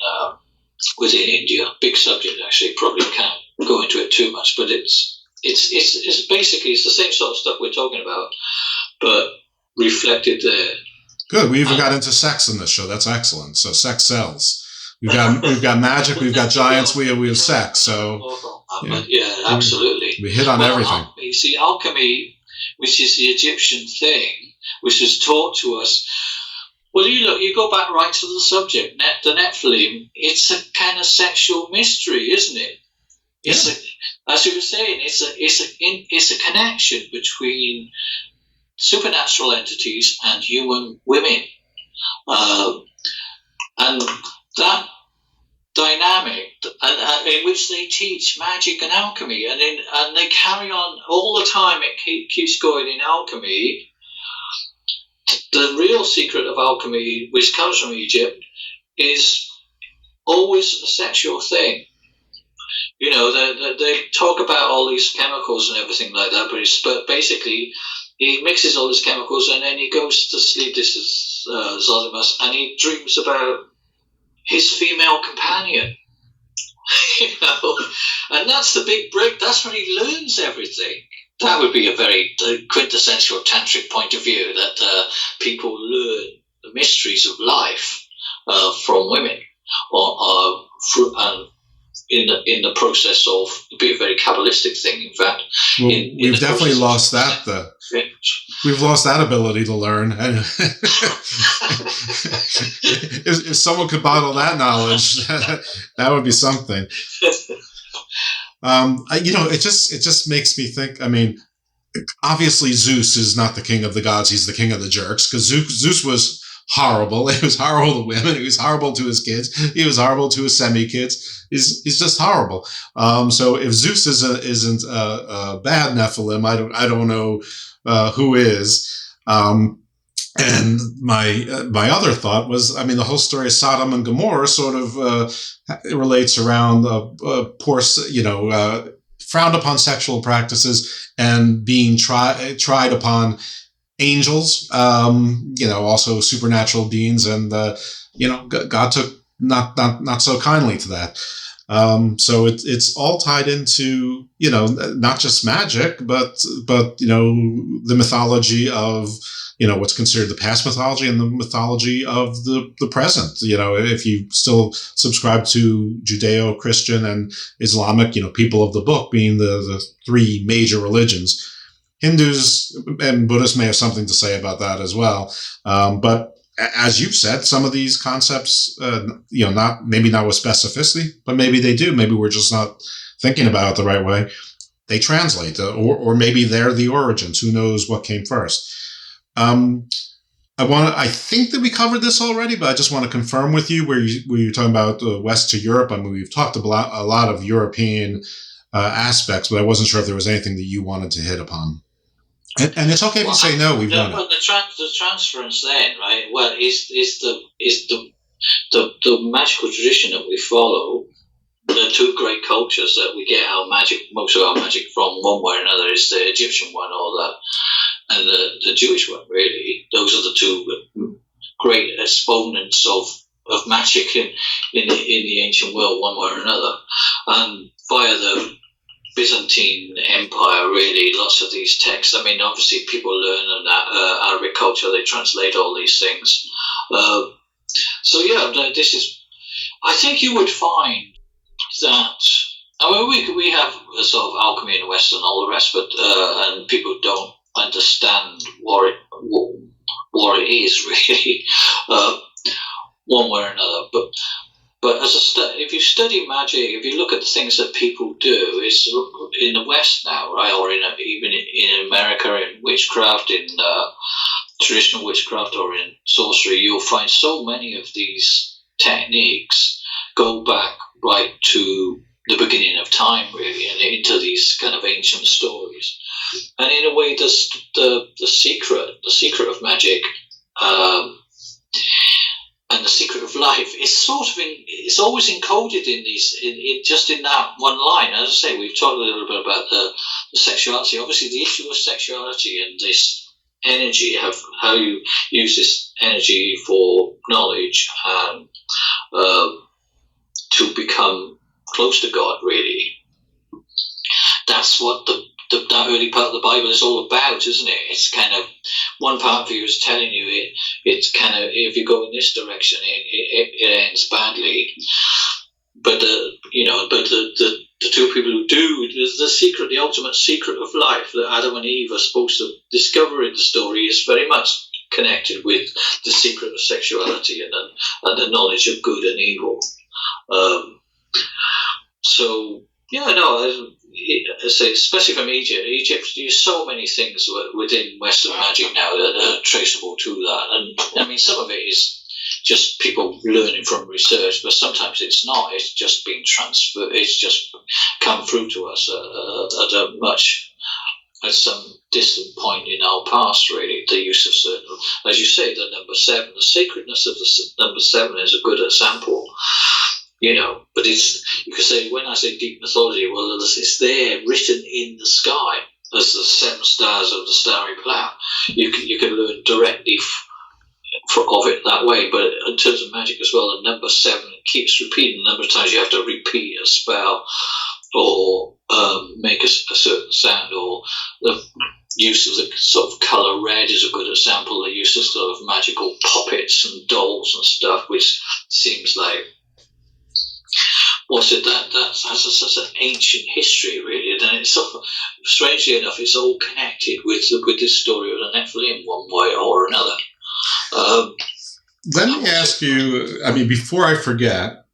India. Big subject, actually. Probably can't go into it too much, but it's basically the same sort of stuff we're talking about, but reflected there. Good. We even got into sex in this show. That's excellent. So sex sells. We've got magic. We've got giants. We have sex. So yeah, absolutely. We hit on everything. You see, alchemy, which is the Egyptian thing, which is taught to us. Well, you go back right to the subject, the Nephilim. It's a kind of sexual mystery, isn't it? As you were saying, it's a connection between supernatural entities and human women, and that dynamic, in which they teach magic and alchemy, and they carry on all the time. It keeps going in alchemy. The real secret of alchemy, which comes from Egypt, is always a sexual thing. You know, they talk about all these chemicals and everything like that, but basically he mixes all these chemicals and then he goes to sleep. This is Zosimus, and he dreams about his female companion. You know, and that's the big break. That's when he learns everything. That would be a very quintessential tantric point of view, that people learn the mysteries of life from women, and in the process of, it'd be a very Kabbalistic thing, in fact. Well, we've definitely lost that. We've lost that ability to learn. If someone could bottle that knowledge, that would be something. It just makes me think. I mean, obviously Zeus is not the king of the gods; he's the king of the jerks. Because Zeus was horrible. He was horrible to women. He was horrible to his kids. He was horrible to his semi-kids. He's just horrible. So if Zeus isn't a bad Nephilim, I don't know who is. And my other thought was, I mean, the whole story of Sodom and Gomorrah sort of relates around poor, frowned upon sexual practices and being tried upon angels, also supernatural beings, and God took not so kindly to that. So it's all tied into not just magic, but the mythology of what's considered the past mythology and the mythology of the present. If you still subscribe to Judeo-Christian and Islamic, people of the book being the three major religions. Hindus and Buddhists may have something to say about that as well. But as you've said, some of these concepts, maybe not with specificity, but maybe they do. Maybe we're just not thinking about it the right way. They translate, or maybe they're the origins. Who knows what came first? I think that we covered this already, but I just want to confirm with you where you're talking about west to Europe. I mean, we've talked a lot of European aspects, but I wasn't sure if there was anything that you wanted to hit upon. And it's okay if you say no. We've done it. The transference then, right? Well, is the magical tradition that we follow. The two great cultures that we get most of our magic from, one way or another, is the Egyptian one and the Jewish one. Really, those are the two great exponents of magic in the ancient world, one way or another. And via the Byzantine Empire, really, lots of these texts. I mean, obviously, people learn in that Arabic culture. They translate all these things. This is. I think you would find that. I mean, we have a sort of alchemy in the West and all the rest, but and people don't understand what it is really, one way or another. But if you study magic, if you look at the things that people do, is in the West now, right, or even in America, in witchcraft, in traditional witchcraft, or in sorcery, you'll find so many of these techniques go back right to the beginning of time, really, and into these kind of ancient stories. And in a way, the secret of magic, and the secret of life is sort of it's always encoded in just in that one line. As I say, we've talked a little bit about the sexuality. Obviously, the issue of sexuality and this energy, how you use this energy for knowledge and to become close to God, really. That's what that early part of the Bible is all about, isn't it? It's kind of one part of you is telling you it's kind of, if you go in this direction, it ends badly. But the two people who do, the secret, the ultimate secret of life that Adam and Eve are supposed to discover in the story is very much connected with the secret of sexuality and the knowledge of good and evil. I say, especially from Egypt. Egypt, there's so many things within Western magic now that are traceable to that. And I mean, some of it is just people learning from research, but sometimes it's not. It's just being transferred. It's just come through to us at some distant point in our past, really. The use of certain, as you say, the number 7, the sacredness of the number 7 is a good example. But you could say, when I say deep mythology, well, it's there written in the sky as the 7 stars of the starry plough. You can learn directly of it that way. But in terms of magic as well, the number 7 keeps repeating. The number of times you have to repeat a spell or make a certain sound, or the use of the sort of colour red is a good example. The use of sort of magical puppets and dolls and stuff, which seems like that's such an ancient history, really. And then it's sort of, strangely enough, it's all connected with this story of the Nephilim one way or another. Let me ask you, before I forget,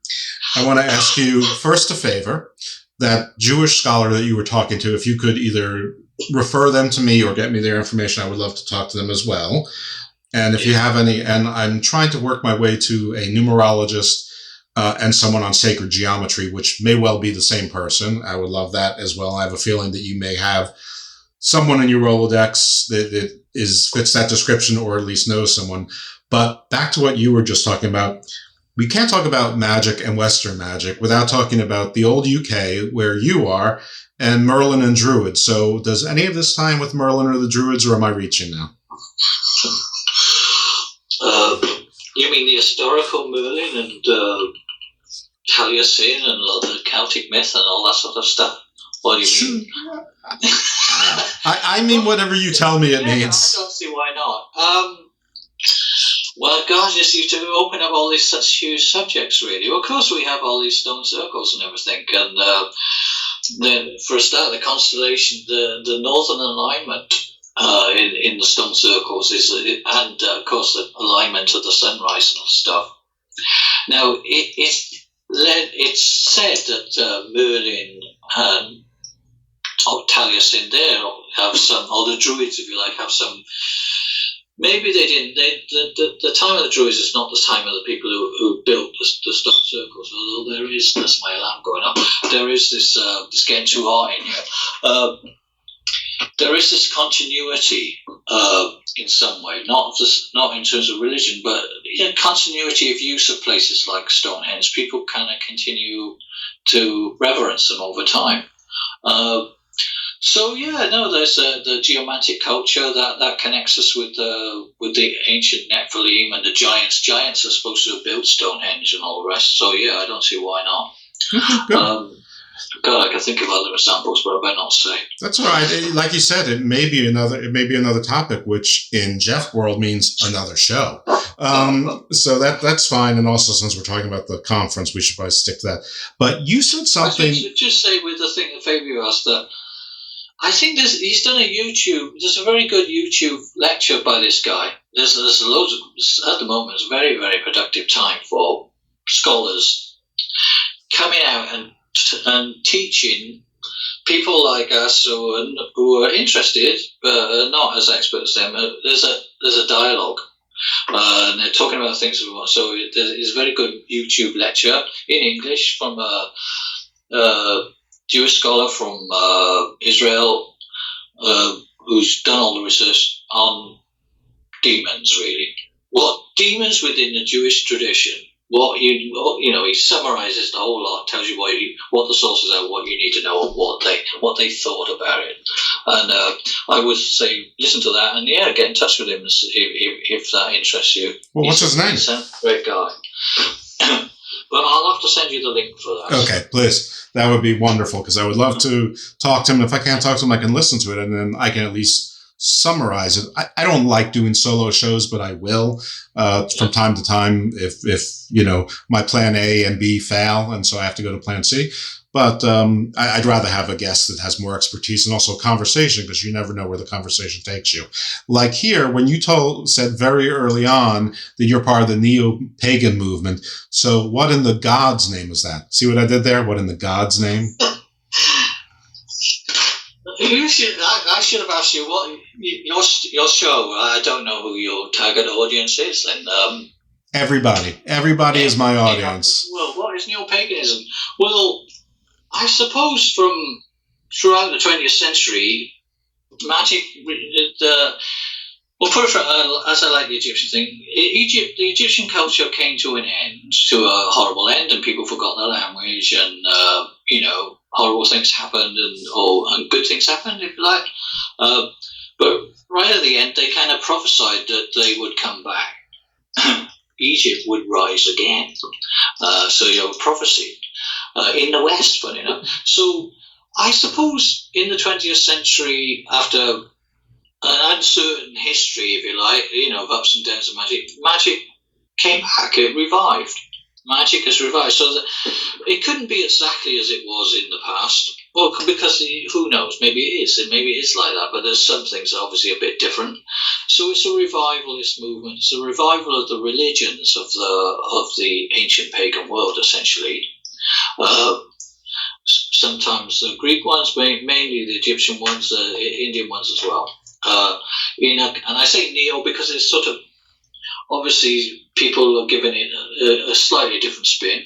I want to ask you first a favor. That Jewish scholar that you were talking to, if you could either refer them to me or get me their information, I would love to talk to them as well. And if you have any, and I'm trying to work my way to a numerologist and someone on sacred geometry, which may well be the same person. I would love that as well. I have a feeling that you may have someone in your Rolodex that fits that description, or at least knows someone. But back to what you were just talking about, we can't talk about magic and Western magic without talking about the old UK, where you are, and Merlin and Druids. So does any of this tie in with Merlin or the Druids, or am I reaching now? You mean the historical Merlin and Taliesin and the Celtic myth and all that sort of stuff? What do you mean? I mean whatever you tell me it means. I don't see why not. Well, God, just you to open up all these such huge subjects, really. Well, of course, we have all these stone circles and everything, and then for a start, the constellation, the northern alignment in the stone circles and of course the alignment of the sunrise and stuff. Now, it's said that Merlin and Taliesin there have some, or the Druids, if you like, have some. Maybe they didn't. The time of the Druids is not the time of the people who built the stone circles. Although there is, that's my alarm going up. There is this. It's getting too hot in here. There is this continuity in some way, not in terms of religion, but continuity of use of places like Stonehenge. People kind of continue to reverence them over time. So there's the geomantic culture that connects us with the ancient Nephilim and the giants. Giants are supposed to have built Stonehenge and all the rest. So I don't see why not. God, I can think of other examples, but I better not say. That's all right. Like you said, it may be another topic, which in Jeff world means another show. So that's fine. And also, since we're talking about the conference, we should probably stick to that. But you said something. I should just say with the thing that Fabio asked that. I think he's done a YouTube. There's a very good YouTube lecture by this guy. There's loads of, at the moment. It's a very, very productive time for scholars coming out and teaching people like us who are interested but not as expert as them. There's a dialogue. And they're talking about things. So there's a very good YouTube lecture in English from a Jewish scholar from Israel who's done all the research on demons, really. What demons within the Jewish tradition, he summarizes the whole lot, tells you what the sources are, what you need to know, and what they thought about it. And I would say listen to that and get in touch with him if that interests you. Well, what's his name? He's a great guy. But I'll have to send you the link for that. Okay, please. That would be wonderful, because I would love to talk to him. If I can't talk to him, I can listen to it, and then I can at least summarize it. I don't like doing solo shows, but I will from time to time if my plan A and B fail, and so I have to go to plan C. But I'd rather have a guest that has more expertise and also conversation, because you never know where the conversation takes you. Like here, when you said very early on that you're part of the neo-pagan movement. So what in the God's name is that? See what I did there? What in the God's name? I should have asked you what your show. I don't know who your target audience is. And everybody is my audience. Well, what is neo-paganism? Well, I suppose from throughout the 20th century, magic. Well, put it as I like the Egyptian thing. The Egyptian culture came to an end, to a horrible end, and people forgot their language, and horrible things happened, and good things happened, if you like. But right at the end, they kind of prophesied that they would come back. Egypt would rise again. So you have a prophecy in the West, funny enough. So I suppose in the 20th century, after an uncertain history, if you like, of ups and downs of magic came back. It revived. Magic has revived. So that it couldn't be exactly as it was in the past. Well, because who knows? Maybe it is. Maybe it is like that. But there's some things obviously a bit different. So it's a revivalist movement. It's a revival of the religions of the ancient pagan world, essentially. Sometimes the Greek ones, mainly the Egyptian ones, the Indian ones as well. And I say neo because it's sort of obviously people are giving it a slightly different spin.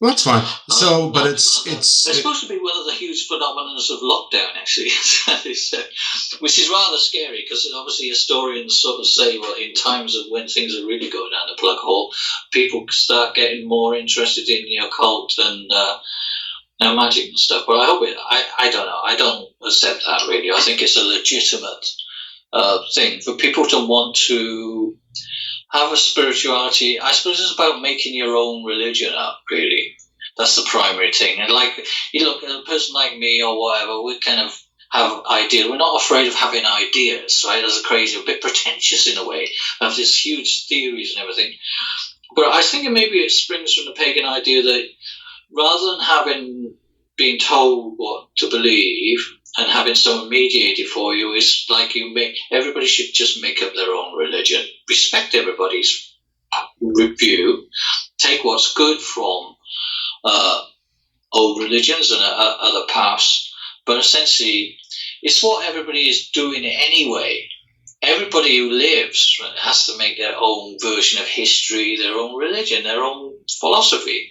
Well, that's fine. So, but it's supposed to be one of the huge phenomena of lockdown, actually, which is rather scary because obviously historians sort of say, well, in times of when things are really going down the plug hole, people start getting more interested in the occult and magic and stuff. But I hope I don't know. I don't accept that really. I think it's a legitimate thing for people to want to have a spirituality. I suppose it's about making your own religion up, really. That's the primary thing. And like, you look, a person like me or whatever, we kind of have ideas. We're not afraid of having ideas, right? That's a crazy, a bit pretentious in a way. We have these huge theories and everything. But I think maybe it springs from the pagan idea that rather than having been told what to believe and having someone mediate it for you, is like everybody should just make up their own religion. Respect everybody's view. Take what's good from old religions and other paths, but essentially, it's what everybody is doing anyway. Everybody who lives has to make their own version of history, their own religion, their own philosophy.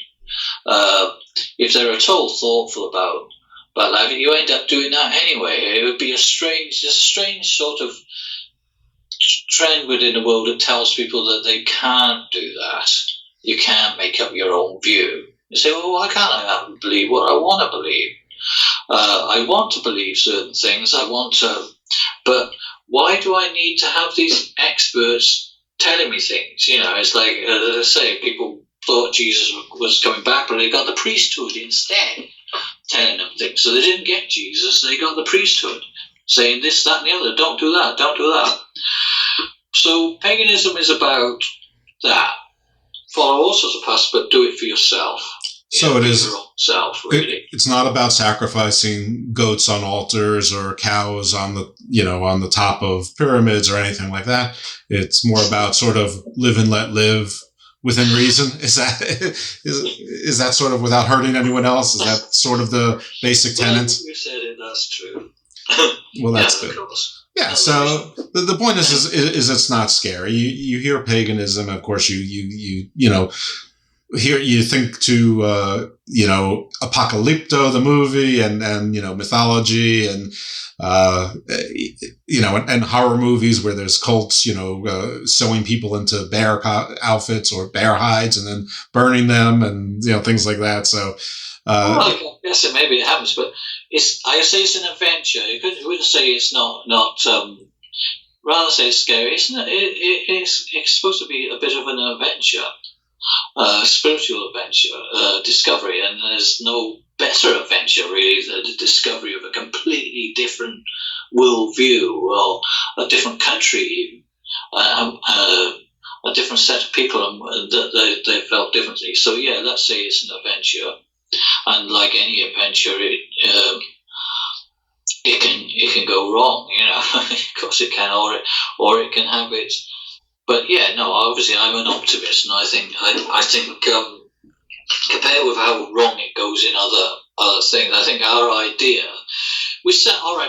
If they're at all thoughtful about life, you end up doing that anyway. It would be a strange sort of trend within the world that tells people that they can't do that. You can't make up your own view. You say, well, why can't I believe what I want to believe? I want to believe certain things. But why do I need to have these experts telling me things? You know, it's like, as I say, people thought Jesus was coming back, but they got the priesthood instead telling them things. So they didn't get Jesus, they got the priesthood saying this, that, and the other. Don't do that, don't do that. So paganism is about that. Follow all sorts of paths, but do it for yourself. So it is. Your own self, really. It's not about sacrificing goats on altars or cows on the top of pyramids or anything like that. It's more about sort of live and let live within reason. Is that sort of without hurting anyone else? Is that sort of the basic tenet? You said it. That's true. Well, that's good. Yeah. So the point is it's not scary. You hear paganism, of course. You here you think to Apocalypto the movie and mythology and and horror movies where there's cults sewing people into bear outfits or bear hides and then burning them and things like that. So I guess maybe it happens, but I say it's an adventure. You wouldn't say it's not rather say it's scary. It's supposed to be a bit of an adventure. Spiritual adventure, discovery, and there's no better adventure really than the discovery of a completely different worldview or a different country, a different set of people, and they felt differently. So yeah, let's say it's an adventure, and like any adventure, it can go wrong, of course it can, or it can have its. But yeah, no. Obviously, I'm an optimist, and I think compared with how wrong it goes in other things, I think our idea.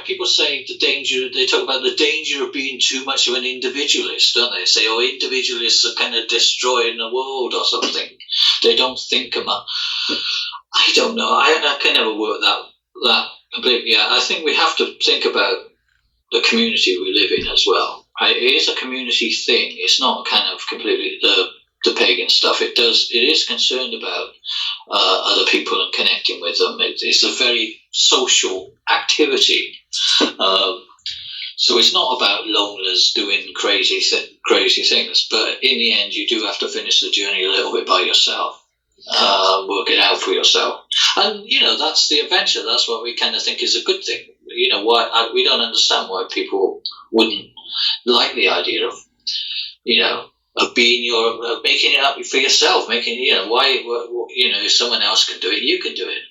People say the danger. They talk about the danger of being too much of an individualist, don't they? Say, individualists are kind of destroying the world or something. They don't think about. I don't know. I can never work that completely. Yeah, I think we have to think about the community we live in as well. Right? It is a community thing. It's not kind of completely the pagan stuff. It is concerned about other people and connecting with them. It's a very social activity. So it's not about loners doing crazy things. But in the end, you do have to finish the journey a little bit by yourself. Work it out for yourself. And, that's the adventure. That's what we kind of think is a good thing. Why we don't understand why people wouldn't like the idea of, of being making it up for yourself, why, if someone else can do it, you can do it.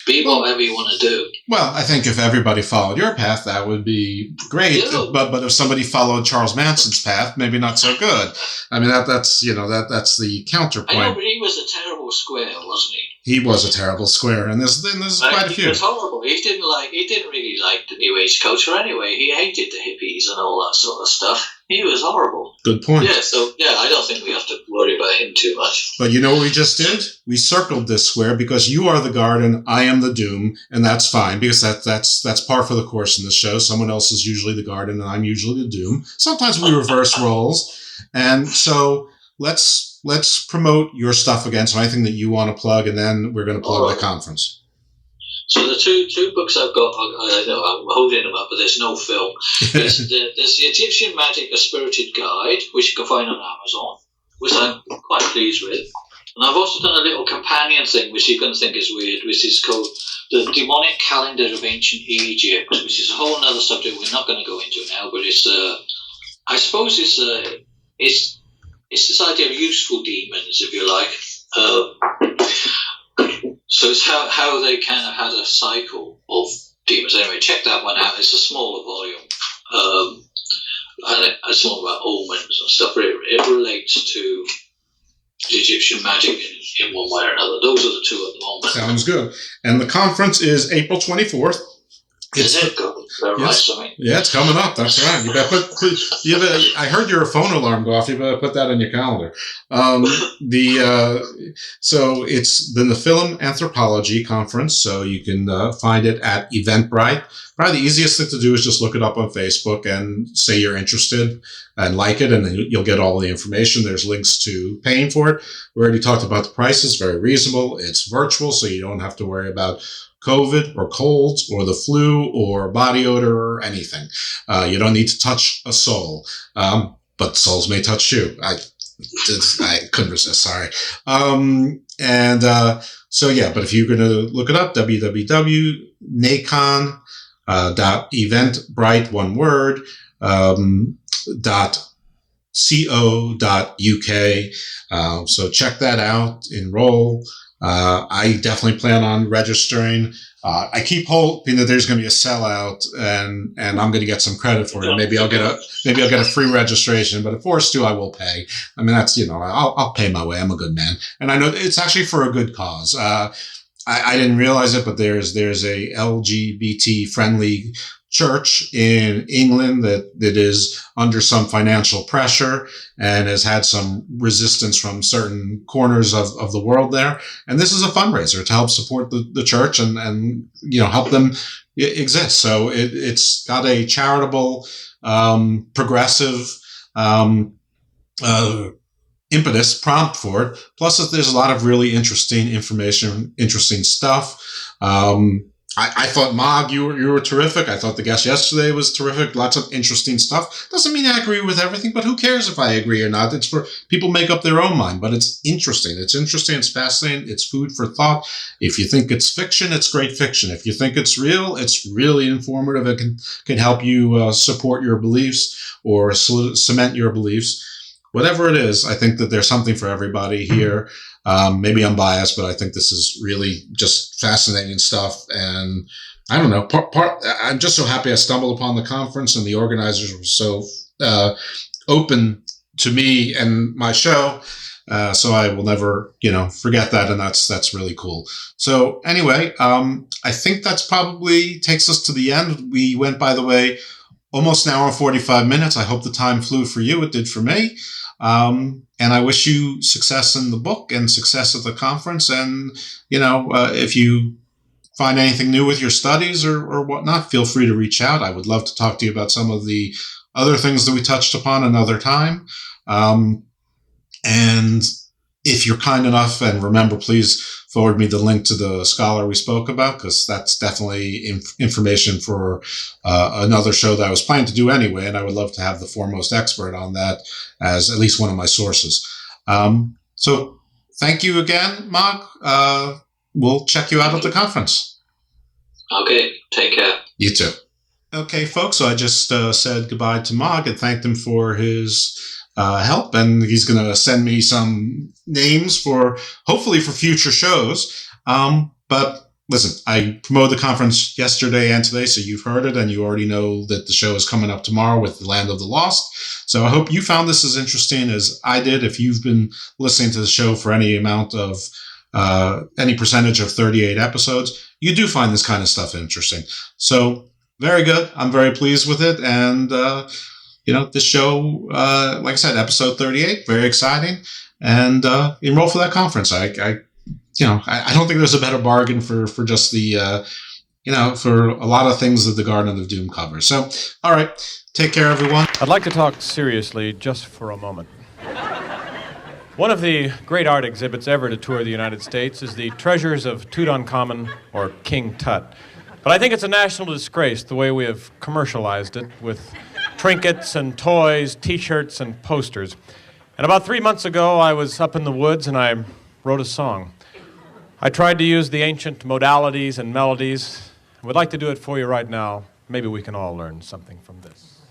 Be whatever you want to do. Well, I think if everybody followed your path, that would be great. Yeah. But if somebody followed Charles Manson's path, maybe not so good. I mean, that's the counterpoint. I know, but he was a terrible square, wasn't he? He was a terrible square, and there's quite a few. He was horrible. He didn't really like the New Age culture anyway. He hated the hippies and all that sort of stuff. He was horrible. Good point. Yeah, so I don't think we have to worry about him too much. But you know what we just did? We circled this square because you are the Garden, I am the Doom, and that's fine because that's par for the course in the show. Someone else is usually the Garden, and I'm usually the Doom. Sometimes we reverse roles, and so let's promote your stuff again. So anything that you want to plug, and then we're going to plug the conference. So the two books I've got, I know I'm holding them up, but there's no film. There's the Egyptian Magic: A Spirited Guide, which you can find on Amazon, which I'm quite pleased with. And I've also done a little companion thing, which you're going to think is weird, which is called The Demonic Calendar of Ancient Egypt, which is a whole other subject we're not going to go into now, but it's, I suppose it's this idea of useful demons, if you like. So it's how they kind of had a cycle of demons. Anyway, check that one out. It's a smaller volume. And it's all about omens and stuff. But it relates to Egyptian magic in one way or another. Those are the two at the moment. Sounds good. And the conference is April 24th. Yes. Yeah, it's coming up. That's right. You better I heard your phone alarm go off. You better put that in your calendar. So it's the Nephilim Anthropology Conference. So you can find it at Eventbrite. Probably the easiest thing to do is just look it up on Facebook and say you're interested and like it, and then you'll get all the information. There's links to paying for it. We already talked about the prices. Very reasonable. It's virtual, so you don't have to worry about COVID or colds or the flu or body odor or anything. You don't need to touch a soul, but souls may touch you. I couldn't resist, sorry. But if you're going to look it up, www.nacon.eventbrite, one word, .co.uk. So check that out, enroll. I definitely plan on registering. I keep hoping that there's going to be a sellout, and I'm going to get some credit for it. Maybe I'll get a free registration, but if forced to, I will pay. I mean, that's, I'll pay my way. I'm a good man, and I know it's actually for a good cause. I didn't realize it, but there's a LGBT friendly church in England that is under some financial pressure and has had some resistance from certain corners of the world there. And this is a fundraiser to help support the church and help them exist. So it's got a charitable, progressive, impetus prompt for it. Plus there's a lot of really interesting information, interesting stuff. I thought, Mog, you were terrific. I thought the guest yesterday was terrific. Lots of interesting stuff. Doesn't mean I agree with everything, but who cares if I agree or not? It's for people make up their own mind, but it's interesting. It's interesting. It's fascinating. It's food for thought. If you think it's fiction, it's great fiction. If you think it's real, it's really informative. It can help you support your beliefs or cement your beliefs. Whatever it is, I think that there's something for everybody here. Maybe I'm biased, but I think this is really just fascinating stuff. And I don't know, I'm just so happy I stumbled upon the conference, and the organizers were so open to me and my show. So I will never, forget that. And that's really cool. So anyway, I think that's probably takes us to the end. We went, by the way, almost an hour and 45 minutes. I hope the time flew for you. It did for me. And I wish you success in the book and success at the conference. And, if you find anything new with your studies or whatnot, feel free to reach out. I would love to talk to you about some of the other things that we touched upon another time. And if you're kind enough, and remember, please forward me the link to the scholar we spoke about, because that's definitely information for another show that I was planning to do anyway, and I would love to have the foremost expert on that as at least one of my sources. So thank you again, Mog. We'll check you out at the conference. Okay, take care. You too. Okay, folks, so I just said goodbye to Mog and thanked him for his help, and he's going to send me some names hopefully for future shows. But listen, I promoted the conference yesterday and today, so you've heard it, and you already know that the show is coming up tomorrow with the Land of the Lost. So I hope you found this as interesting as I did. If you've been listening to the show for any amount of any percentage of 38 episodes, you do find this kind of stuff interesting. So very good. I'm very pleased with it, and this show, like I said, episode 38, very exciting, and enroll for that conference. I don't think there's a better bargain for just the, for a lot of things that the Garden of Doom covers. So, all right, take care, everyone. I'd like to talk seriously just for a moment. One of the great art exhibits ever to tour the United States is the Treasures of Tutankhamun, or King Tut. But I think it's a national disgrace the way we have commercialized it with trinkets and toys, T-shirts and posters. And about 3 months ago, I was up in the woods and I wrote a song. I tried to use the ancient modalities and melodies. I would like to do it for you right now. Maybe we can all learn something from this.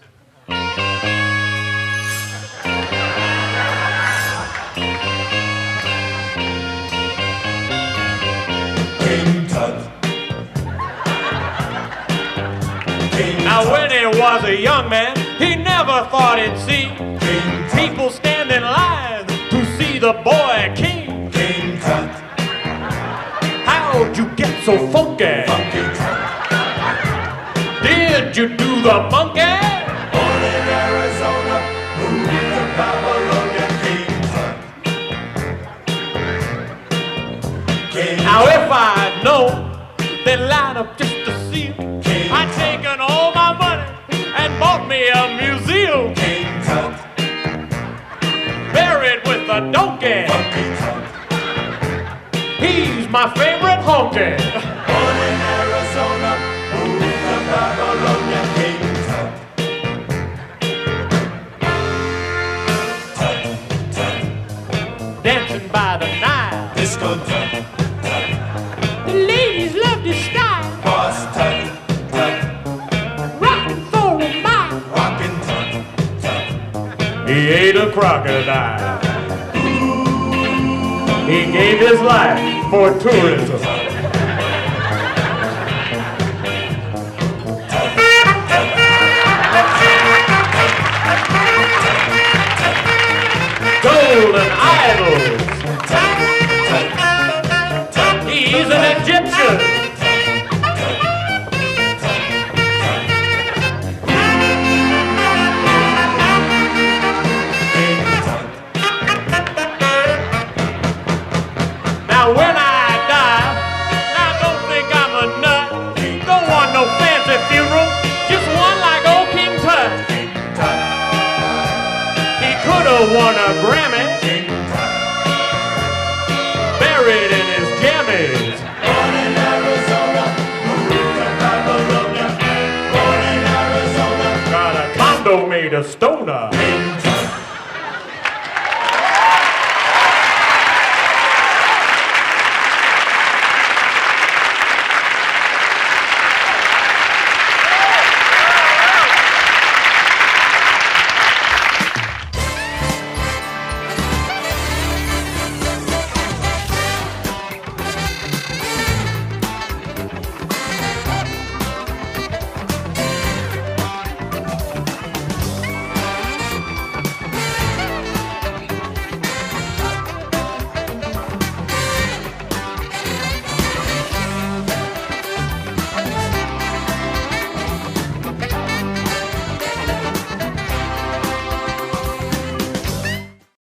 King Tut. Now when he was a young man, he never thought he'd see people stand in line to see the boy king. King Tut. How'd you get so funky? Funky Tut. Did you do the monkey? Born in Arizona, moved to Babylonia. King Tut. King Now if I'd known they'd line up just to see him, I'd taken all my money and bought me a museum. King Tut. Buried with a donkey. Funky Tut. He's my favorite honky. Born in Arizona, moved to Babylonia. King Tut. Tut, Tut. Dancing by the Nile. Disco Tut. The ladies loved his style. Boss Tut. Tut. Rockin' for a mile. Rockin' Tut. Tut. He ate a crocodile. He gave his life for tourism. Golden idols. He's an Egyptian. Now when I die, now don't think I'm a nut. Don't want no fancy funeral, just one like old King Tut. He could have won a Grammy, buried in his jammies.